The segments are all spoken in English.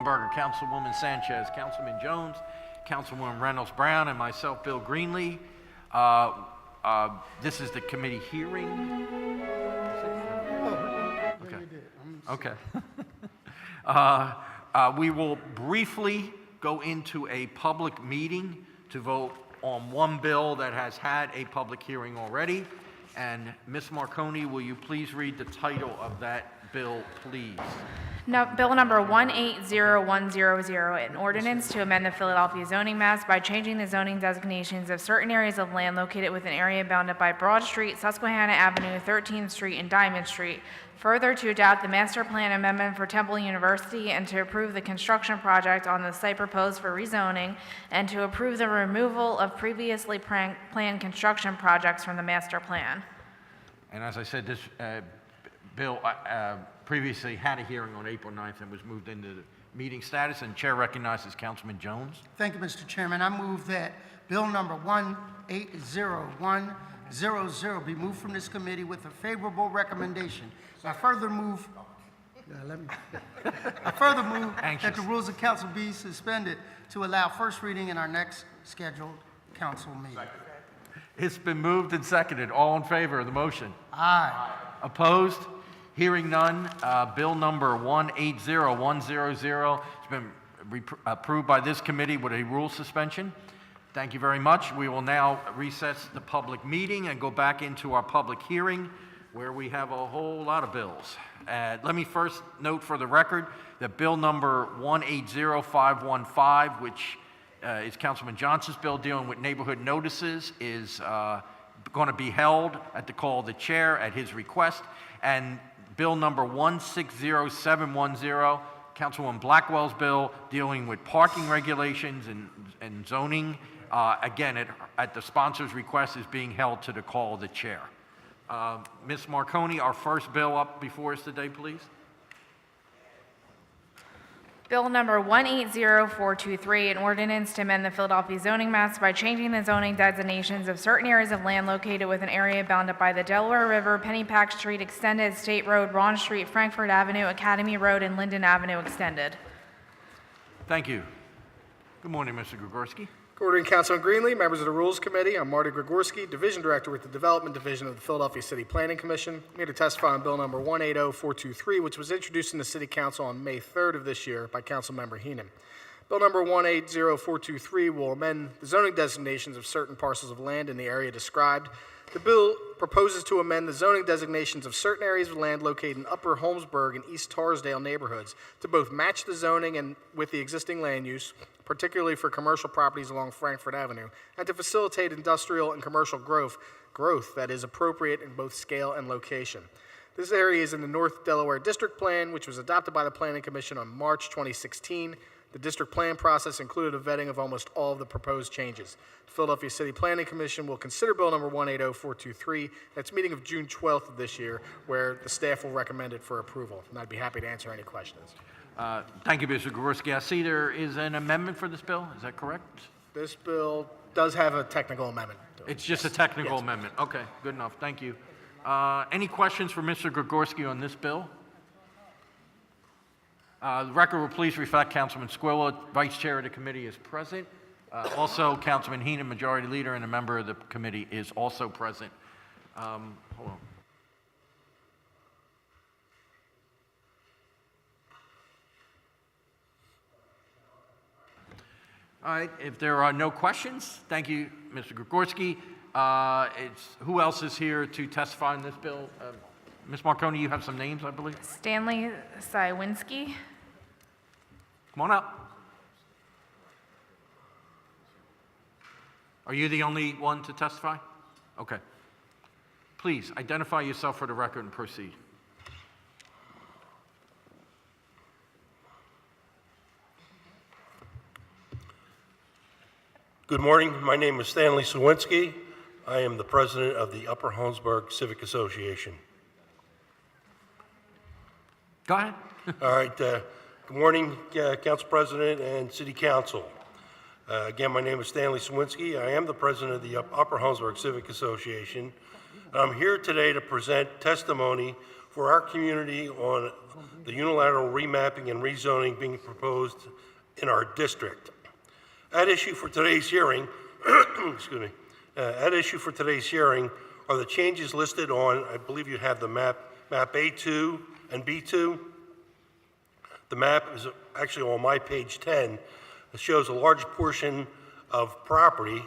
Berger, Councilwoman Sanchez, Councilman Jones, Councilwoman Reynolds Brown, and myself, Bill Greenlee. This is the committee hearing. Okay. We will briefly go into a public meeting to vote on one bill that has had a public hearing already. And Ms. Marconi, will you please read the title of that bill, please? No, Bill number 180100, an ordinance to amend the Philadelphia zoning maps by changing the zoning designations of certain areas of land located within an area bounded by Broad Street, Susquehanna Avenue, 13th Street, and Diamond Street. Further, to adopt the master plan amendment for Temple University and to approve the construction project on the site proposed for rezoning, and to approve the removal of previously planned construction projects from the master plan. And as I said, this bill previously had a hearing on April 9th and was moved into the meeting status, and Chair recognizes Councilman Jones. Thank you, Mr. Chairman. I move that Bill number 180100 be moved from this committee with a favorable recommendation. I further move that the rules of council be suspended to allow first reading in our next scheduled council meeting. It's been moved and seconded. All in favor of the motion? Aye. Opposed? Hearing none. Bill number 180100 has been approved by this committee with a rule suspension. Thank you very much. We will now recess the public meeting and go back into our public hearing, where we have a whole lot of bills. Let me first note for the record that bill number 180515, which is Councilman Johnson's bill dealing with neighborhood notices, is going to be held at the call of the chair at his request. And bill number 160710, Councilwoman Blackwell's bill dealing with parking regulations and zoning, again, at the sponsor's request, is being held to the call of the chair. Ms. Marconi, our first bill up before us today, please. Bill number 180423, an ordinance to amend the Philadelphia zoning maps by changing the zoning designations of certain areas of land located within an area bounded by the Delaware River, Pennypack Street Extended, State Road, Ron Street, Frankfurt Avenue, Academy Road, and Linden Avenue Extended. Thank you. Good morning, Mr. Grigorski. Good morning, Councilman Greenlee, members of the Rules Committee. I'm Marty Grigorski, Division Director with the Development Division of the Philadelphia City Planning Commission. I'm here to testify on Bill number 180423, which was introduced in the City Council on May 3rd of this year by Councilmember Heenan. Bill number 180423 will amend the zoning designations of certain parcels of land in the area described. The bill proposes to amend the zoning designations of certain areas of land located in Upper Holmesburg and East Torresdale neighborhoods to both match the zoning and with the existing land use, particularly for commercial properties along Frankfurt Avenue, and to facilitate industrial and commercial growth that is appropriate in both scale and location. This area is in the North Delaware District Plan, which was adopted by the Planning Commission on March 2016. The district plan process included a vetting of almost all of the proposed changes. The Philadelphia City Planning Commission will consider Bill number 180423 at its meeting of June 12th of this year, where the staff will recommend it for approval. And I'd be happy to answer any questions. Thank you, Mr. Grigorski. I see there is an amendment for this bill. Is that correct? This bill does have a technical amendment to it. It's just a technical amendment. Okay, good enough. Thank you. Any questions for Mr. Grigorski on this bill? The record will please reflect Councilman Squilla, Vice Chair of the committee, is present. Also, Councilman Heenan, Majority Leader, and a member of the committee is also present. Hold on. All right, if there are no questions, thank you, Mr. Grigorski. Who else is here to testify on this bill? Ms. Marconi, you have some names, I believe. Stanley Sywinski. Come on up. Are you the only one to testify? Okay. Please identify yourself for the record and proceed. Good morning. My name is Stanley Sywinski. I am the president of the Upper Holmesburg Civic Association. Go ahead. All right. Good morning, Council President and City Council. Again, my name is Stanley Sywinski. I am the president of the Upper Holmesburg Civic Association. I'm here today to present testimony for our community on the unilateral remapping and rezoning being proposed in our district. At issue for today's hearing, excuse me, at issue for today's hearing are the changes listed on, I believe you have the map A2 and B2. The map is actually on my page 10. It shows a large portion of property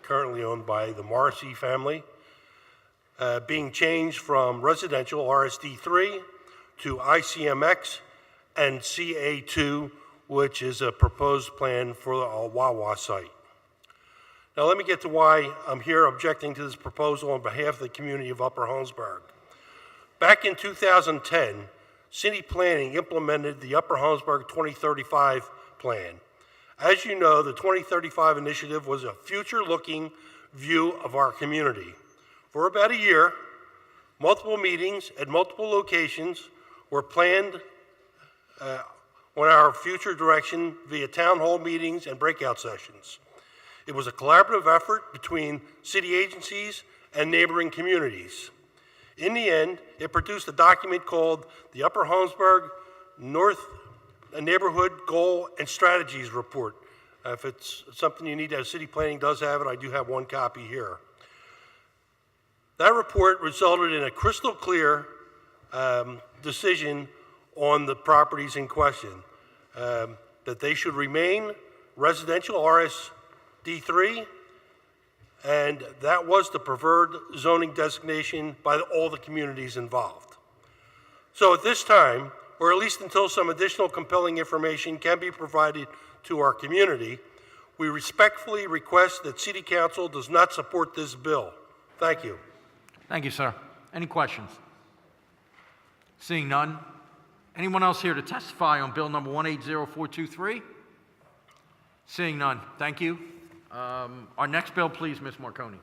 currently owned by the Moranski family being changed from residential RSD3 to ICMX and CA2, which is a proposed plan for a Wawa site. Now let me get to why I'm here objecting to this proposal on behalf of the community of Upper Holmesburg. Back in 2010, city planning implemented the Upper Holmesburg 2035 plan. As you know, the 2035 initiative was a future-looking view of our community. For about a year, multiple meetings at multiple locations were planned on our future direction via town hall meetings and breakout sessions. It was a collaborative effort between city agencies and neighboring communities. In the end, it produced a document called the Upper Holmesburg North Neighborhood Goal and Strategies Report. If it's something you need to have, city planning does have it. I do have one copy here. That report resulted in a crystal clear decision on the properties in question, that they should remain residential RSD3, and that was the preferred zoning designation by all the communities involved. So at this time, or at least until some additional compelling information can be provided to our community, we respectfully request that City Council does not support this bill. Thank you. Thank you, sir. Any questions? Seeing none. Anyone else here to testify on bill number 180423? Seeing none. Thank you. Our next bill, please, Ms. Marconi.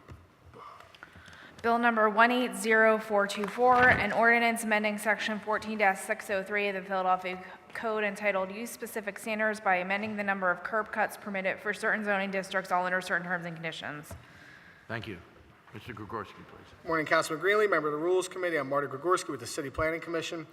Bill number 180424, an ordinance amending section 14-603 of the Philadelphia Code entitled Use Specific Standards by amending the number of curb cuts permitted for certain zoning districts, all under certain terms and conditions. Thank you. Mr. Gregorski, please. Morning, Councilman Greenlee, member of the Rules Committee. I'm Marty Gregorski with the City Planning Commission.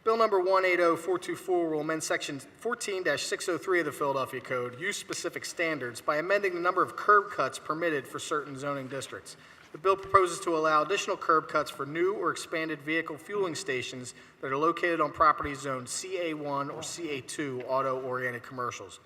Bill number 180424 will amend section 14-603 of the Philadelphia Code, Use Specific Standards, by amending the number of curb cuts permitted for certain zoning districts. The bill proposes to allow additional curb cuts for new or expanded vehicle fueling stations that are located on properties zoned CA1 or CA2 auto-oriented commercials.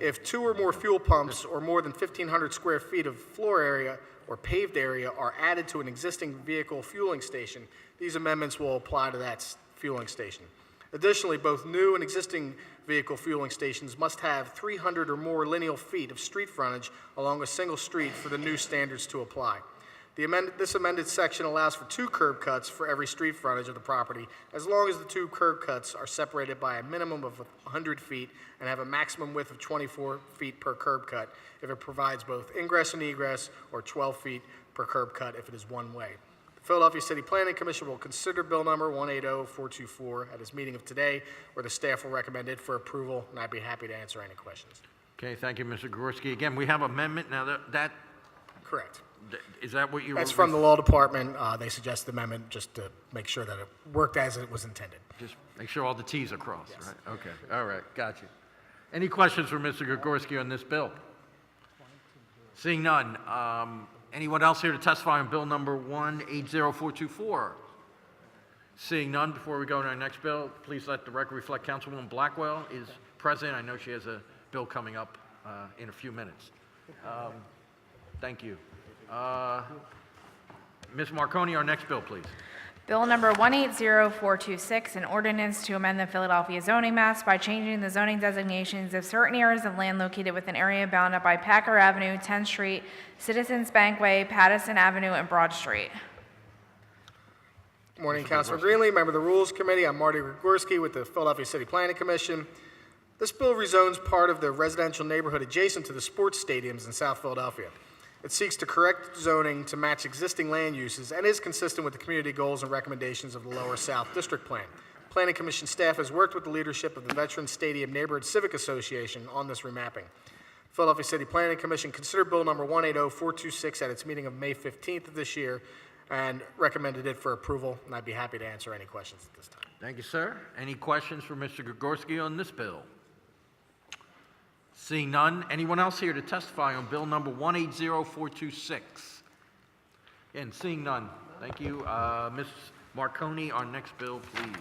If two or more fuel pumps or more than 1,500 square feet of floor area or paved area are added to an existing vehicle fueling station, these amendments will apply to that fueling station. Additionally, both new and existing vehicle fueling stations must have 300 or more lineal feet of street frontage along a single street for the new standards to apply. This amended section allows for 2 curb cuts for every street frontage of the property, as long as the 2 curb cuts are separated by a minimum of 100 feet and have a maximum width of 24 feet per curb cut if it provides both ingress and egress, or 12 feet per curb cut if it is one way. The Philadelphia City Planning Commission will consider bill number 180424 at its meeting of today, where the staff will recommend it for approval, and I'd be happy to answer any questions. Okay, thank you, Mr. Gregorski. Again, we have amendment. Now, that Correct. is that what you were... That's from the law department. They suggest the amendment just to make sure that it worked as it was intended. Just make sure all the Ts are crossed, Yes. right? Okay, all right, got you. Any questions for Mr. Gregorski on this bill? Seeing none, anyone else here to testify on bill number 180424? Seeing none, before we go to our next bill, please let the record reflect Councilwoman Blackwell is present. I know she has a bill coming up in a few minutes. Thank you. Ms. Marconi, our next bill, please. Bill number 180426, an ordinance to amend the Philadelphia zoning maps by changing the zoning designations of certain areas of land located within an area bounded by Packer Avenue, 10th Street, Citizens Bankway, Pattison Avenue, and Broad Street. Morning, Councilman Greenlee, member of the Rules Committee. I'm Marty Gregorski with the Philadelphia City Planning Commission. This bill rezones part of the residential neighborhood adjacent to the sports stadiums in South Philadelphia. It seeks to correct zoning to match existing land uses and is consistent with the community goals and recommendations of the Lower South District Plan. Planning Commission staff has worked with the leadership of the Veterans Stadium Neighborhood Civic Association on this remapping. Philadelphia City Planning Commission considered bill number 180426 at its meeting of May 15th of this year and recommended it for approval, and I'd be happy to answer any questions at this time. Thank you, sir. Any questions for Mr. Gregorski on this bill? Seeing none, anyone else here to testify on bill number 180426? Again, seeing none. Thank you. Ms. Marconi, our next bill, please.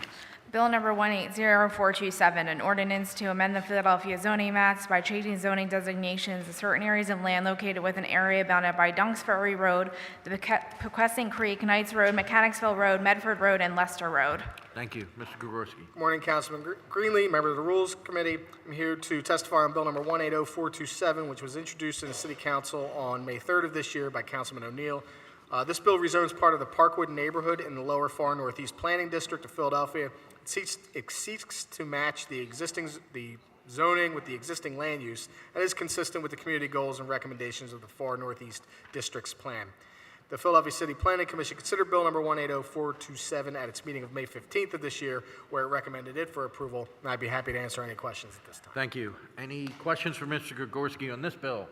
Bill number 180427, an ordinance to amend the Philadelphia zoning maps by changing zoning designations of certain areas of land located within an area bounded by Dunks Ferry Road, the Pequescent Creek, Knights Road, Mechanicsville Road, Medford Road, and Leicester Road. Thank you. Mr. Gregorski. Good morning, Councilman Greenlee, member of the Rules Committee. I'm here to testify on bill number 180427, which was introduced in the City Council on May 3rd of this year by Councilman O'Neill. This bill rezones part of the Parkwood neighborhood in the lower far northeast planning district of Philadelphia. It seeks to match the zoning with the existing land use and is consistent with the community goals and recommendations of the far northeast district's plan. The Philadelphia City Planning Commission considered bill number 180427 at its meeting of May 15th of this year, where it recommended it for approval, and I'd be happy to answer any questions at this time. Thank you. Any questions for Mr. Gregorski on this bill?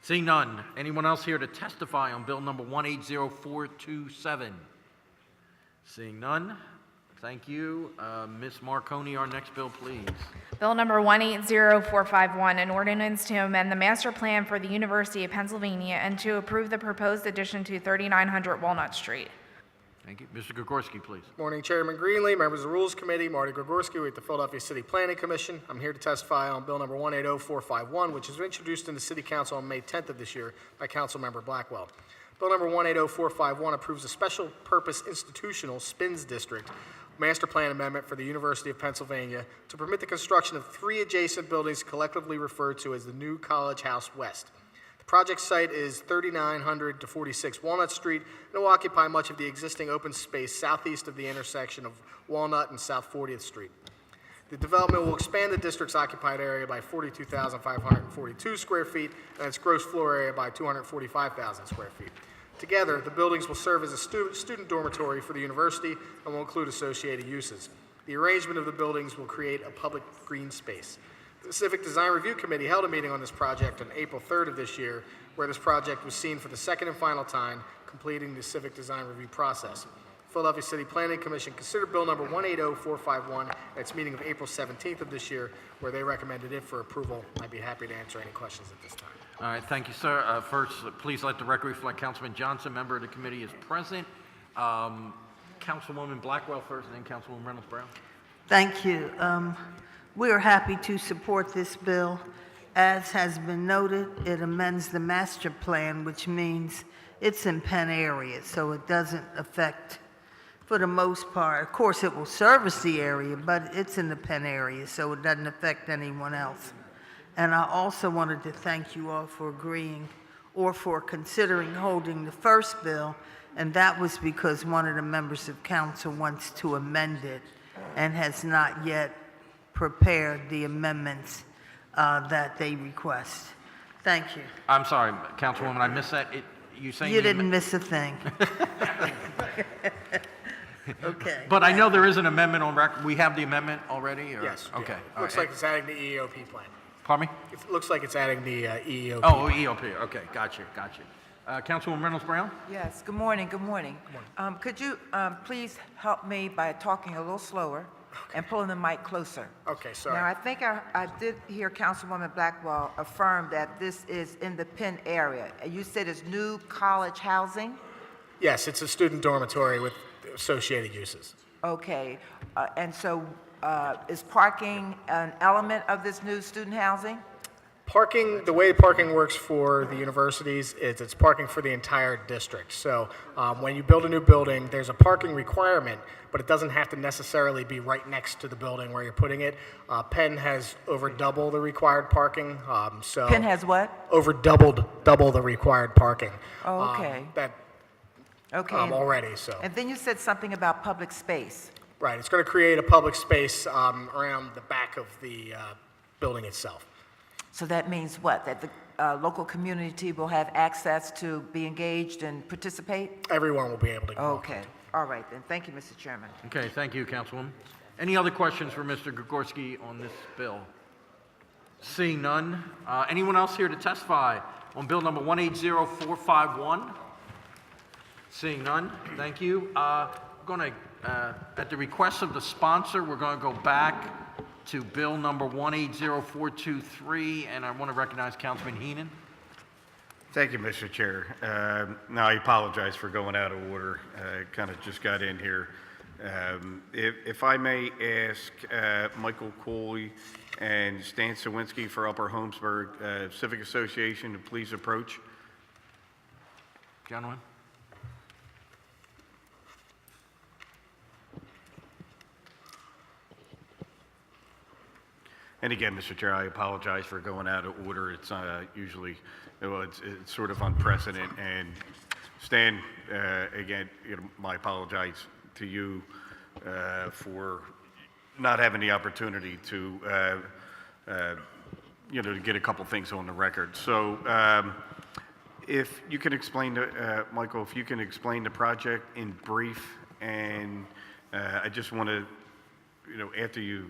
Seeing none, anyone else here to testify on bill number 180427? Seeing none, thank you. Ms. Marconi, our next bill, please. Bill number 180451, an ordinance to amend the master plan for the University of Pennsylvania and to approve the proposed addition to 3900 Walnut Street. Thank you. Mr. Gregorski, please. Morning, Chairman Greenlee, members of the Rules Committee, Marty Gregorski with the Philadelphia City Planning Commission. I'm here to testify on bill number 180451, which was introduced in the City Council on May 10th of this year by Councilmember Blackwell. Bill number 180451 approves a special purpose institutional SPINS district master plan amendment for the University of Pennsylvania to permit the construction of 3 adjacent buildings collectively referred to as the New College House West. The project site is 3900 to 46 Walnut Street and will occupy much of the existing open space southeast of the intersection of Walnut and South 40th Street. The development will expand the district's occupied area by 42,542 square feet and its gross floor area by 245,000 square feet. Together, the buildings will serve as a student dormitory for the university and will include associated uses. The arrangement of the buildings will create a public green space. The Civic Design Review Committee held a meeting on this project on April 3rd of this year, where this project was seen for the second and final time, completing the Civic Design Review process. Philadelphia City Planning Commission considered bill number 180451 at its meeting of April 17th of this year, where they recommended it for approval. I'd be happy to answer any questions at this time. All right, thank you, sir. First, please let the record reflect Councilman Johnson, member of the committee, is present. Councilwoman Blackwell first, and then Councilwoman Reynolds Brown. Thank you. We are happy to support this bill. As has been noted, it amends the master plan, which means it's in Penn area, so it doesn't affect, for the most part, of course it will service the area, but it's in the Penn area, so it doesn't affect anyone else. And I also wanted to thank you all for agreeing or for considering holding the first bill, and that was because one of the members of council wants to amend it and has not yet prepared the amendments that they request. Thank you. I'm sorry, Councilwoman, I missed that. You saying You didn't miss a thing. Okay. But I know there is an amendment on record. We have the amendment already? Or? Yes. Okay. Yeah. all Looks right. like it's adding the EEOP plan. Pardon me? It looks like it's adding the EEOP. Oh, EOP. Okay, got you. Councilwoman Reynolds Brown? Yes, good morning, good morning. Could you please help me by talking a little slower and pulling the mic closer? Okay, sorry. Now, I think I did hear Councilwoman Blackwell affirm that this is in the Penn area. You said it's new college housing? Yes, it's a student dormitory with associated uses. Okay, and so is parking an element of this new student housing? Parking, the way parking works for the universities is it's parking for the entire district. So when you build a new building, there's a parking requirement, but it doesn't have to necessarily be right next to the building where you're putting it. Penn has over double the required parking. Penn has what? Over double the required parking. Oh, okay. Okay. Already, so. And then you said something about public space. Right, it's going to create a public space around the back of the building itself. So that means what? That the local community will have access to be engaged and participate? Everyone will be able to go. Okay, all right then. Thank you, Mr. Chairman. Okay, thank you, Councilwoman. Any other questions for Mr. Gregorski on this bill? Seeing none. Anyone else here to testify on bill number 180451? Seeing none, thank you. At the request of the sponsor, we're going to go back to bill number 180423, and I want to recognize Councilman Heenan. Thank you, Mr. Chair. Now, I apologize for going out of order. Kind of just got in here. If I may ask Michael Cooley and Stan Sawinski for Upper Holmesburg Civic Association to please approach. Gentlemen. And again, Mr. Chair, I apologize for going out of order. It's usually, well, it's sort of unprecedented. And Stan, again, my apologize to you for not having the opportunity to, to get a couple things on the record. So if you can explain, Michael, if you can explain the project in brief, and I just want to, after you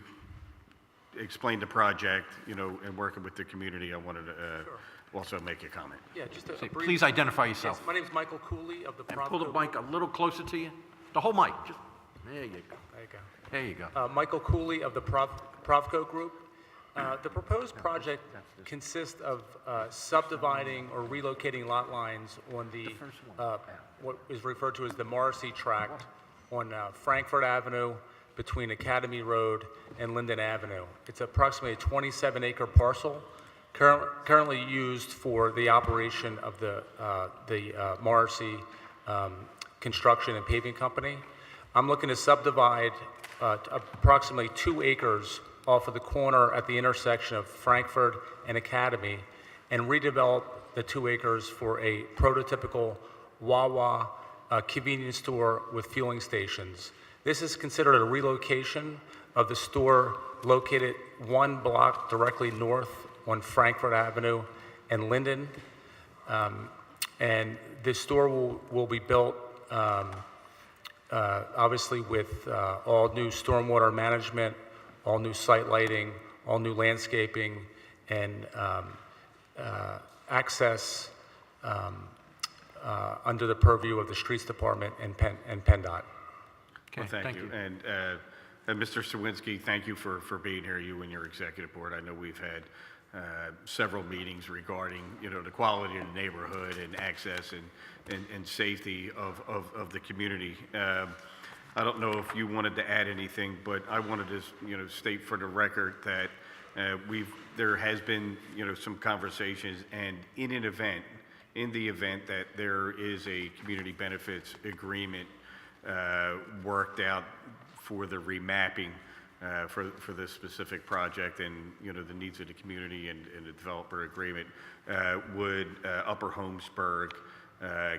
explain the project, and working with the community, I wanted to also make a comment. Yeah, just a brief. Please identify yourself. Yes, my name is Michael Cooley of the And Provco. pull the mic a little closer to you. The whole mic. There you go. There you go. There you go. Michael Cooley of the Provco Group. The proposed project consists of subdividing or relocating lot lines on the what is referred to as the Moranski tract on Frankfurt Avenue between Academy Road and Linden Avenue. It's approximately a 27-acre parcel currently used for the operation of the Moranski Construction and Paving Company. I'm looking to subdivide approximately 2 acres off of the corner at the intersection of Frankfurt and Academy and redevelop the 2 acres for a prototypical Wawa convenience store with fueling stations. This is considered a relocation of the store located 1 block directly north on Frankfurt Avenue and Linden. And this store will be built obviously with all new stormwater management, all new site lighting, all new landscaping, and access under the purview of the Streets Department and PennDOT. Okay, Well, thank you. And Mr. Sawinski, thank you for being here, you and your executive board. I know we've had several meetings regarding, the quality of the neighborhood and access and safety of the community. I don't know if you wanted to add anything, but I wanted to, state for the record that there has been, some conversations, and in the event that there is a community benefits agreement worked out for the remapping for this specific project and, the needs of the community and the developer agreement, would Upper Holmesburg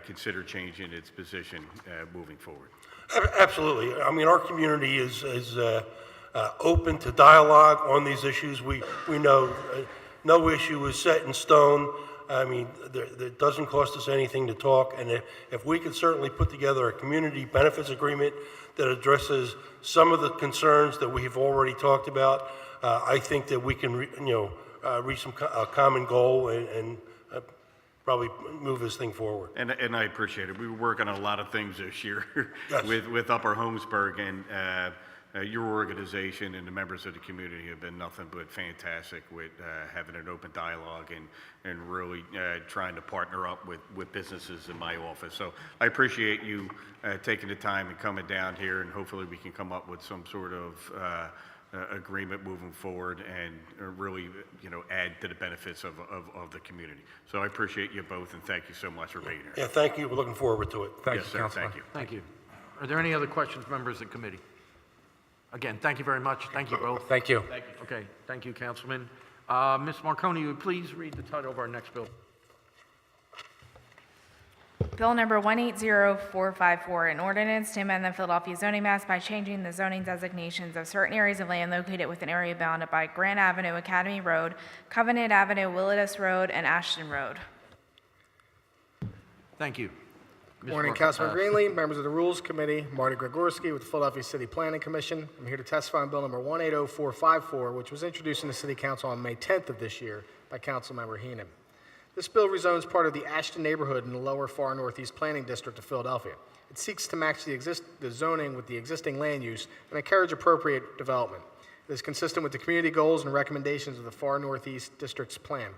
consider changing its position moving forward? Absolutely. I mean, our community is open to dialogue on these issues. We know no issue is set in stone. I mean, it doesn't cost us anything to talk, and if we could certainly put together a community benefits agreement that addresses some of the concerns that we've already talked about, I think that we can, reach a common goal and probably move this thing forward. And I appreciate it. We were working on a lot of things this year Yes. with Upper Holmesburg, and your organization and the members of the community have been nothing but fantastic with having an open dialogue and really trying to partner up with businesses in my office. So I appreciate you taking the time and coming down here, and hopefully we can come up with some sort of agreement moving forward and really, add to the benefits of the community. So I appreciate you both, and thank you so much for being here. Yeah, thank you. We're looking forward to it. Thank Yes, you, sir. Councilman. Thank you. Thank you. Are there any other questions, members of the committee? Again, thank you very much. Thank you both. Thank you. Okay, thank you, Councilman. Ms. Marconi, would you please read the title of our next bill? Bill number 180454, an ordinance to amend the Philadelphia zoning maps by changing the zoning designations of certain areas of land located within area bounded by Grant Avenue, Academy Road, Covenant Avenue, Willits Road, and Ashton Road. Thank you. Ms. Morning, Councilman Greenlee, members of the Rules Committee, Marty Gregorski with the Philadelphia City Planning Commission. I'm here to testify on bill number 180454, which was introduced in the City Council on May 10th of this year by Councilmember Heenan. This bill rezones part of the Ashton neighborhood in the lower far northeast planning district of Philadelphia. It seeks to match the zoning with the existing land use and encourage appropriate development. It is consistent with the community goals and recommendations of the far northeast district's plan.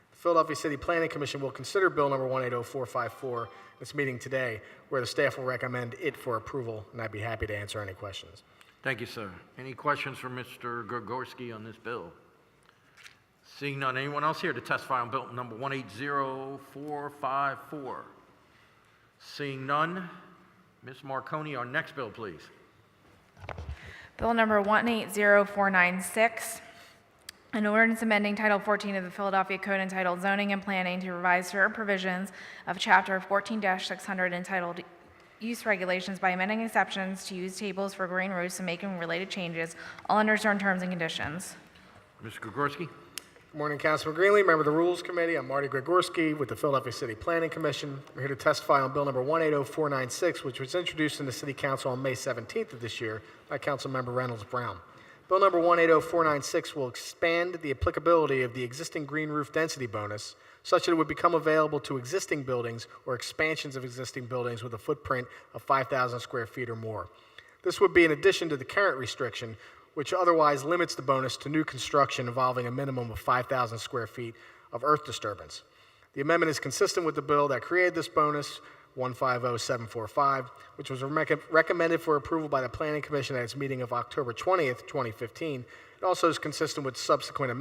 The Philadelphia City Planning Commission will consider Bill number 180454 in its meeting today, where the staff will recommend it for approval, and I'd be happy to answer any questions. Thank you, sir. Any questions for Mr. Gregorski on this bill? Seeing none, anyone else here to testify on bill number 180454? Seeing none, Ms. Marconi, our next bill, please. Bill number 180496, an ordinance amending Title 14 of the Philadelphia Code entitled Zoning and Planning to revise certain provisions of Chapter 14-600 entitled Use Regulations by amending exceptions to use tables for green roofs and making related changes, all under certain terms and conditions. Mr. Gregorski? Good morning, Councilman Greenlee, member of the Rules Committee. I'm Marty Gregorski with the Philadelphia City Planning Commission. I'm here to testify on bill number 180496, which was introduced in the City Council on May 17th of this year by Councilmember Reynolds Brown. Bill number 180496 will expand the applicability of the existing green roof density bonus such that it would become available to existing buildings or expansions of existing buildings with a footprint of 5,000 square feet or more. This would be in addition to the current restriction, which otherwise limits the bonus to new construction involving a minimum of 5,000 square feet of earth disturbance. The amendment is consistent with the bill that created this bonus, 150745, which was recommended for approval by the Planning Commission at its meeting of October 20th, 2015. It also is consistent with subsequent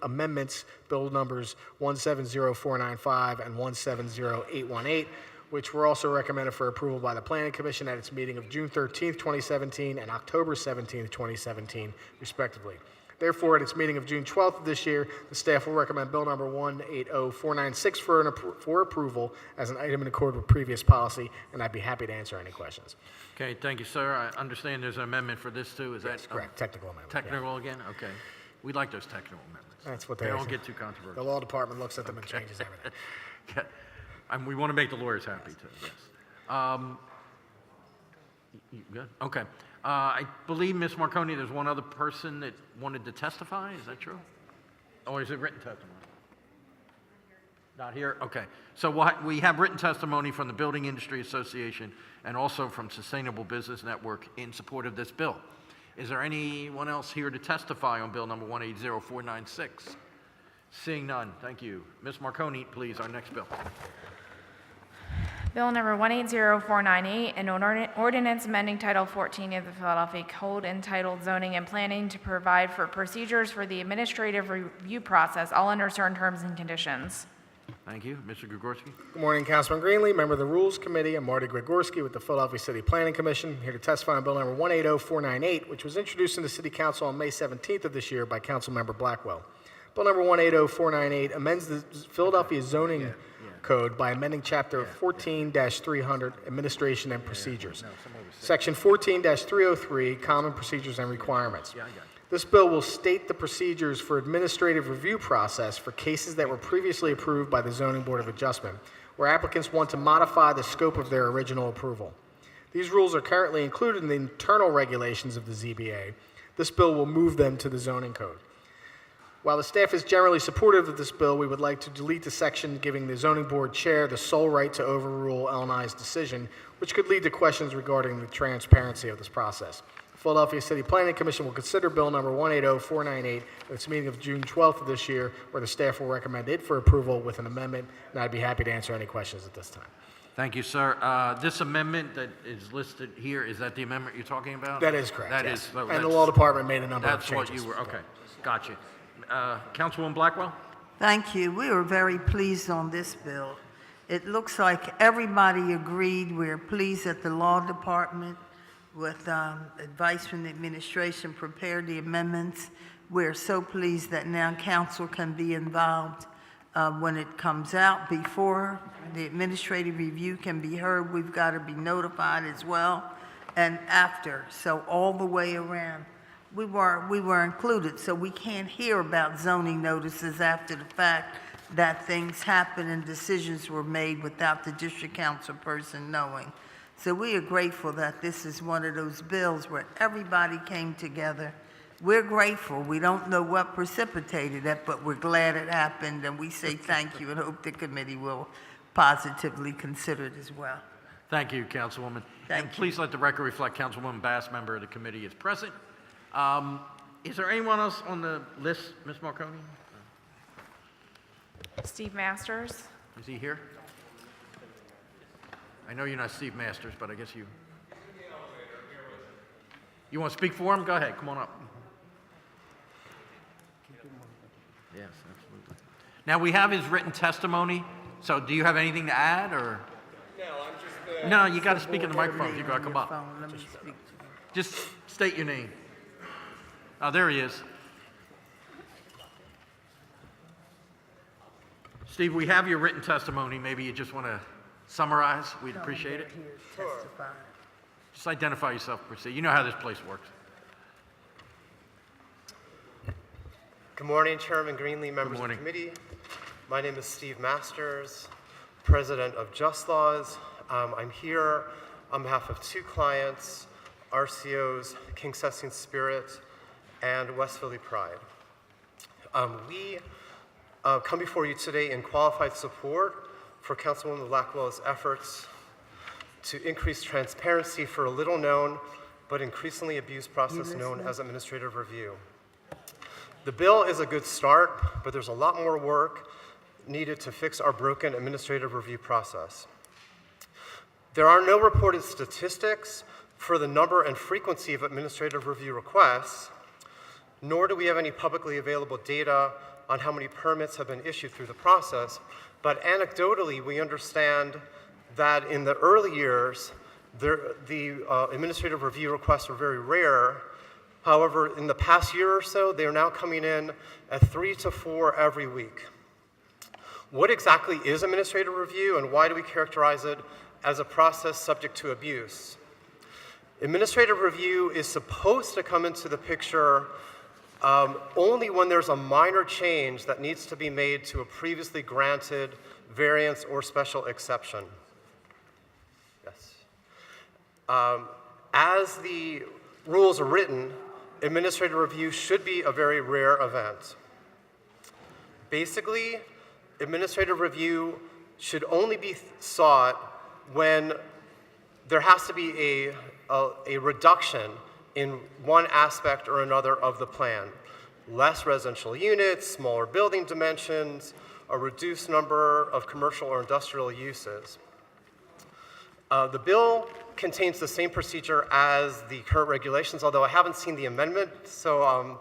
amendments, bill numbers 170495 and 170818, which were also recommended for approval by the Planning Commission at its meeting of June 13th, 2017 and October 17th, 2017, respectively. Therefore, at its meeting of June 12th of this year, the staff will recommend Bill number 180496 for approval as an item in accord with previous policy, and I'd be happy to answer any questions. Okay, thank you, sir. I understand there's an amendment for this, too. Is That's that correct, technical amendment. yeah. technical again? Okay. We like those technical amendments. That's what They they don't are. get too The controversial. law department looks at them and changes everything. Okay. And we want to make the lawyers happy, too, yes. You good? Okay. I believe, Ms. Marconi, there's one other person that wanted to testify. Is that true? Or is it written testimony? Not here? Okay. So we have written testimony from the Building Industry Association and also from Sustainable Business Network in support of this bill. Is there anyone else here to testify on bill number 180496? Seeing none, thank you. Ms. Marconi, please, our next bill. Bill number 180498, an ordinance amending Title 14 of the Philadelphia Code entitled Zoning and Planning to provide for procedures for the administrative review process, all under certain terms and conditions. Thank you. Mr. Gregorski? Good morning, Councilman Greenlee, member of the Rules Committee. I'm Marty Gregorski with the Philadelphia City Planning Commission, here to testify on bill number 180498, which was introduced in the City Council on May 17th of this year by Councilmember Blackwell. Bill number 180498 amends the Philadelphia zoning code by amending Chapter 14-300, Administration and Procedures. Section 14-303, Common Procedures and Requirements. This bill will state the procedures for administrative review process for cases that were previously approved by the Zoning Board of Adjustment, where applicants want to modify the scope of their original approval. These rules are currently included in the internal regulations of the ZBA. This bill will move them to the zoning code. While the staff is generally supportive of this bill, we would like to delete the section giving the zoning board chair the sole right to overrule LNI's decision, which could lead to questions regarding the transparency of this process. The Philadelphia City Planning Commission will consider bill number 180498 at its meeting of June 12th of this year, where the staff will recommend it for approval with an amendment, and I'd be happy to answer any questions at this time. Thank you, sir. This amendment that is listed here, is that the amendment you're talking about? That is correct, That yes. is. So And the that's- law department made a number of That's changes. what you were, okay. Gotcha. Councilwoman Blackwell? Thank you. We were very pleased on this bill. It looks like everybody agreed. We're pleased that the law department, with advice from the administration, prepared the amendments. We're so pleased that now council can be involved when it comes out. Before the administrative review can be heard, we've got to be notified as well, and after. So all the way around. We were included, so we can't hear about zoning notices after the fact that things happened and decisions were made without the district council person knowing. So we are grateful that this is one of those bills where everybody came together We're grateful. We don't know what precipitated it, but we're glad it happened, and we say thank you and hope the committee will positively consider it as well. Thank you, Councilwoman. Thank And you. please let the record reflect Councilwoman Bass, member of the committee, is present. Is there anyone else on the list, Ms. Marconi? Steve Masters. Is he here? I know you're not Steve Masters, but I guess you... You want to speak for him? Go ahead, come on up. Yes, absolutely. Now, we have his written testimony, so do you have anything to add, or? No, I'm just... No, you got to speak in the microphone if you got to come up. Let me speak to him. Just state your name. Oh, there he is. Steve, we have your written testimony. Maybe you just want to summarize. We'd appreciate it. Here testifying. Just identify yourself, proceed. You know how this place works. Good morning, Chairman Greenlee, members of the morning. committee. My name is Steve Masters, president of Just Laws. I'm here on behalf of two clients, RCOs, King Session Spirit, and West Philly Pride. We come before you today in qualified support for Councilwoman Blackwell's efforts to increase transparency for a little-known but increasingly abused process known as administrative review. The bill is a good start, but there's a lot more work needed to fix our broken administrative review process. There are no reported statistics for the number and frequency of administrative review requests, nor do we have any publicly available data on how many permits have been issued through the process, but anecdotally, we understand that in the early years, the administrative review requests were very rare. However, in the past year or so, they are now coming in at 3 to 4 every week. What exactly is administrative review, and why do we characterize it as a process subject to abuse? Administrative review is supposed to come into the picture only when there's a minor change that needs to be made to a previously granted variance or special exception. Yes. As the rules are written, administrative review should be a very rare event. Basically, administrative review should only be sought when there has to be a reduction in one aspect or another of the plan. Less residential units, smaller building dimensions, a reduced number of commercial or industrial uses. The bill contains the same procedure as the current regulations, although I haven't seen the amendment, so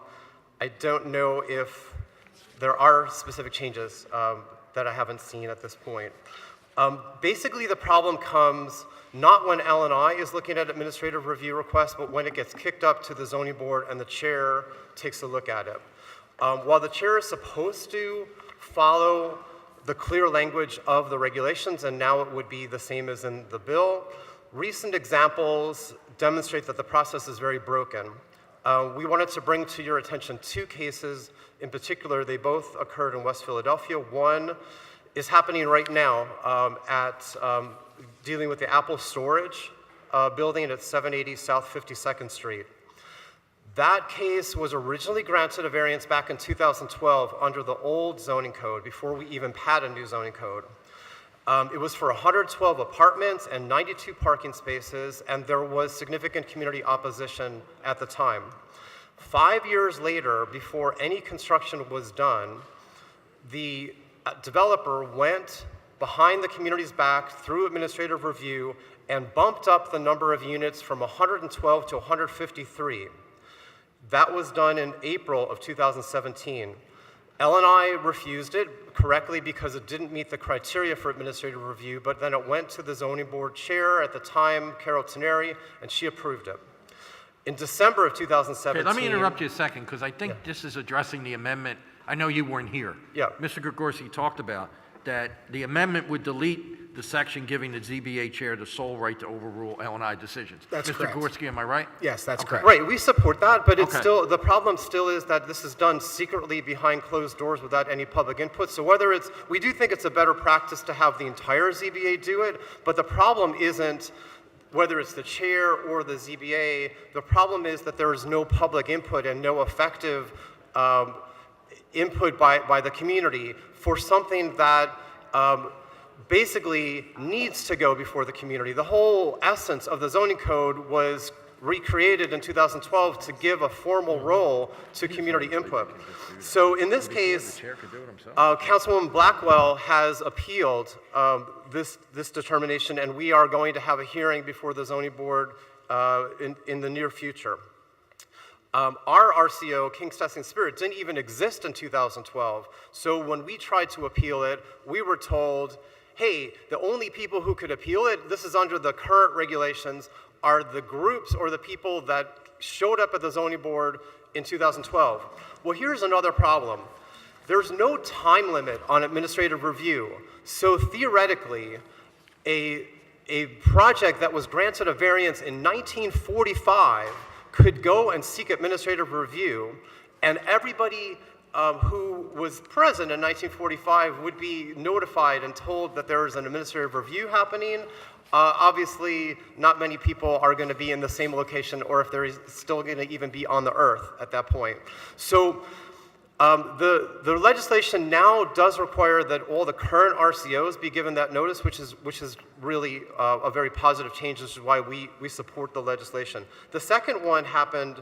I don't know if there are specific changes that I haven't seen at this point. Basically, the problem comes not when L&I is looking at administrative review requests, but when it gets kicked up to the zoning board and the chair takes a look at it. While the chair is supposed to follow the clear language of the regulations, and now it would be the same as in the bill, recent examples demonstrate that the process is very broken. We wanted to bring to your attention two cases in particular. They both occurred in West Philadelphia. One is happening right now dealing with the Apple Storage building at 780 South 52nd Street. That case was originally granted a variance back in 2012 under the old zoning code before we even had a new zoning code. It was for 112 apartments and 92 parking spaces, and there was significant community opposition at the time. 5 years later, before any construction was done, the developer went behind the community's back through administrative review and bumped up the number of units from 112 to 153. That was done in April of 2017. L&I refused it correctly because it didn't meet the criteria for administrative review, but then it went to the zoning board chair at the time, Carol Teneri, and she approved it. In December of 2017... Okay, let me interrupt you a second, because I think this is addressing the amendment. I know you weren't here. Yeah. Mr. Gregorski talked about that the amendment would delete the section giving the ZBA chair the sole right to overrule L&I decisions. That's correct. Mr. Gregorski, am I right? Yes, that's correct. Right, we support that, but it's Okay. still, the problem still is that this is done secretly behind closed doors without any public input. So whether it's, we do think it's a better practice to have the entire ZBA do it, but the problem isn't whether it's the chair or the ZBA, the problem is that there is no public input and no effective input by the community for something that basically needs to go before the community. The whole essence of the zoning code was recreated in 2012 to give a formal role to community input. So in this case, Councilwoman Blackwell has appealed this determination, and we are going to have a hearing before the zoning board in the near future. Our RCO, King's Testing Spirit, didn't even exist in 2012. So when we tried to appeal it, we were told, hey, the only people who could appeal it, this is under the current regulations, are the groups or the people that showed up at the zoning board in 2012. Well, here's another problem. There's no time limit on administrative review. So theoretically, a project that was granted a variance in 1945 could go and seek administrative review, and everybody who was present in 1945 would be notified and told that there is an administrative review happening. Obviously, not many people are going to be in the same location, or if they're still going to even be on the earth at that point. So the legislation now does require that all the current RCOs be given that notice, which is really a very positive change. This is why we support the legislation. The second one happened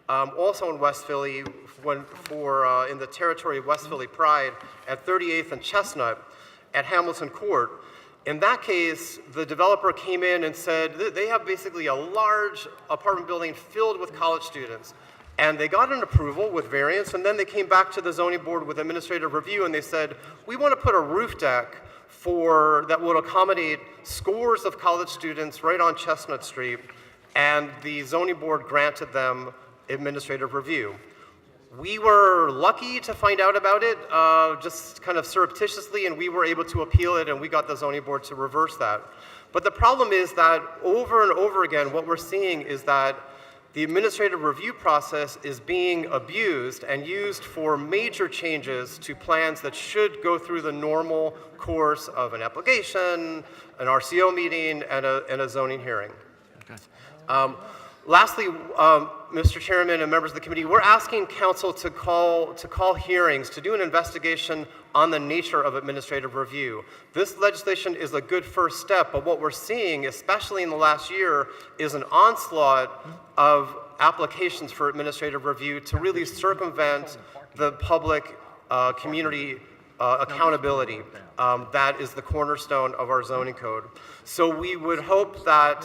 also in West Philly in the territory of West Philly Pride at 38th and Chestnut at Hamilton Court. In that case, the developer came in and said they have basically a large apartment building filled with college students. And they got an approval with variance, and then they came back to the zoning board with administrative review, and they said, we want to put a roof deck that would accommodate scores of college students right on Chestnut Street, and the zoning board granted them administrative review. We were lucky to find out about it, just kind of surreptitiously, and we were able to appeal it, and we got the zoning board to reverse that. But the problem is that over and over again, what we're seeing is that the administrative review process is being abused and used for major changes to plans that should go through the normal course of an application, an RCO meeting, and a zoning hearing. Okay. Lastly, Mr. Chairman and members of the committee, we're asking council to call hearings, to do an investigation on the nature of administrative review. This legislation is a good first step, but what we're seeing, especially in the last year, is an onslaught of applications for administrative review to really circumvent the public community accountability. That is the cornerstone of our zoning code. So we would hope that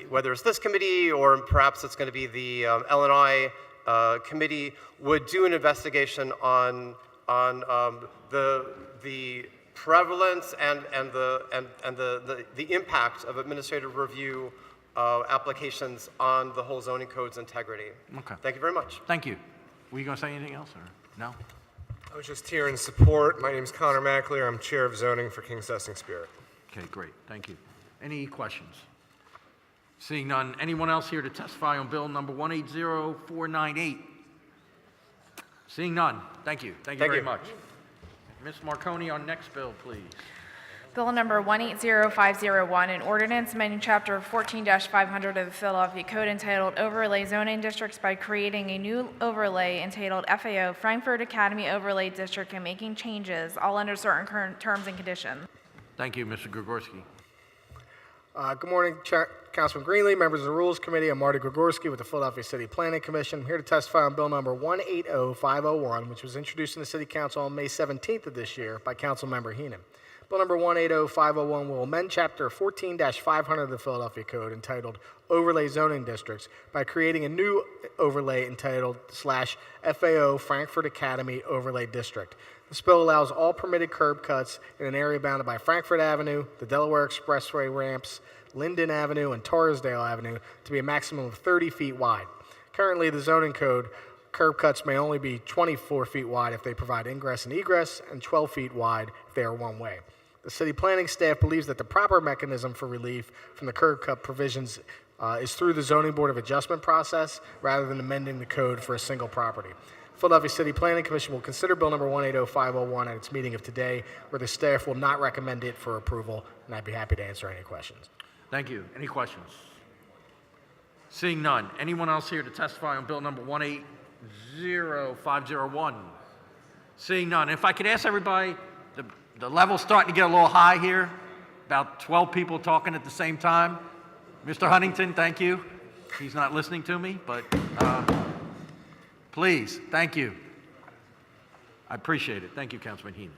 whether it's this committee or perhaps it's going to be the L&I committee, would do an investigation on the prevalence and the impact of administrative review applications on the whole zoning code's integrity. Okay. Thank you very much. Thank you. Were you going to say anything else, or no? I was just here in support. My name is Connor McAleer. I'm Chair of Zoning for King's Testing Spirit. Okay, great. Thank you. Any questions? Seeing none, anyone else here to testify on bill number 180498? Seeing none, thank you. Thank you very much. Ms. Marconi on next bill, please. Bill number 180501, an ordinance amending chapter 14-500 of the Philadelphia Code entitled Overlay Zoning Districts by creating a new overlay entitled FAO Frankfurt Academy Overlay District and making changes, all under certain current terms and conditions. Thank you, Mr. Grigorski. Good morning, Councilman Greenlee, members of the Rules Committee. I'm Marty Grigorski with the Philadelphia City Planning Commission. I'm here to testify on bill number 180501, which was introduced in the City Council on May 17th of this year by Councilmember Heenan. Bill number 180501 will amend Chapter 14-500 of the Philadelphia Code entitled Overlay Zoning Districts by creating a new overlay entitled /FAO Frankfurt Academy Overlay District. This bill allows all permitted curb cuts in an area bounded by Frankfurt Avenue, the Delaware Expressway ramps, Linden Avenue, and Torresdale Avenue to be a maximum of 30 feet wide. Currently, the zoning code, curb cuts may only be 24 feet wide if they provide ingress and egress, and 12 feet wide if they are one way. The city planning staff believes that the proper mechanism for relief from the curb cut provisions is through the zoning board of adjustment process rather than amending the code for a single property. Philadelphia City Planning Commission will consider bill number 180501 at its meeting of today, where the staff will not recommend it for approval, and I'd be happy to answer any questions. Thank you. Any questions? Seeing none. Anyone else here to testify on bill number 180501? Seeing none. If I could ask everybody, the level's starting to get a little high here. About 12 people talking at the same time. Mr. Huntington, thank you. He's not listening to me, but please, thank you. I appreciate it. Thank you, Councilman Heenan.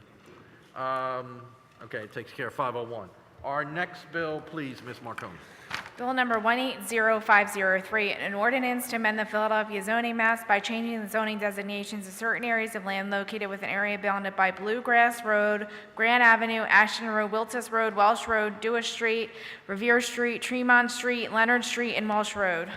Okay, it takes care of 501. Our next bill, please, Ms. Marconi. Bill number 180503, an ordinance to amend the Philadelphia zoning maps by changing the zoning designations of certain areas of land located within an area bounded by Bluegrass Road, Grant Avenue, Ashton Road, Wiltis Road, Welsh Road, Dewey Street, Revere Street, Tremont Street, Leonard Street, and Welsh Road.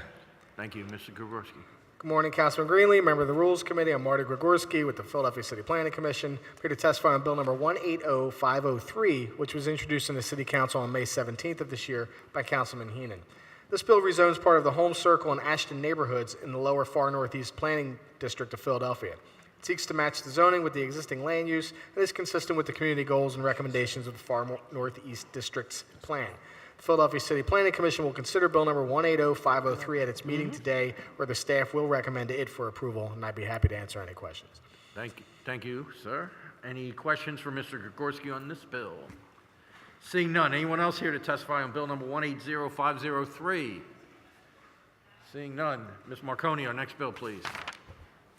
Thank you, Mr. Gregorski. Good morning, Councilman Greenlee, member of the Rules Committee. I'm Marty Gregorski with the Philadelphia City Planning Commission. I'm here to testify on bill number 180503, which was introduced in the City Council on May 17th of this year by Councilman Heenan. This bill rezones part of the Home Circle and Ashton neighborhoods in the lower far northeast planning district of Philadelphia. It seeks to match the zoning with the existing land use and is consistent with the community goals and recommendations of the far northeast district's plan. The Philadelphia City Planning Commission will consider bill number 180503 at its meeting today, where the staff will recommend it for approval, and I'd be happy to answer any questions. Thank you, sir. Any questions for Mr. Gregorski on this bill? Seeing none. Anyone else here to testify on bill number 180503? Seeing none. Ms. Marconi, our next bill, please.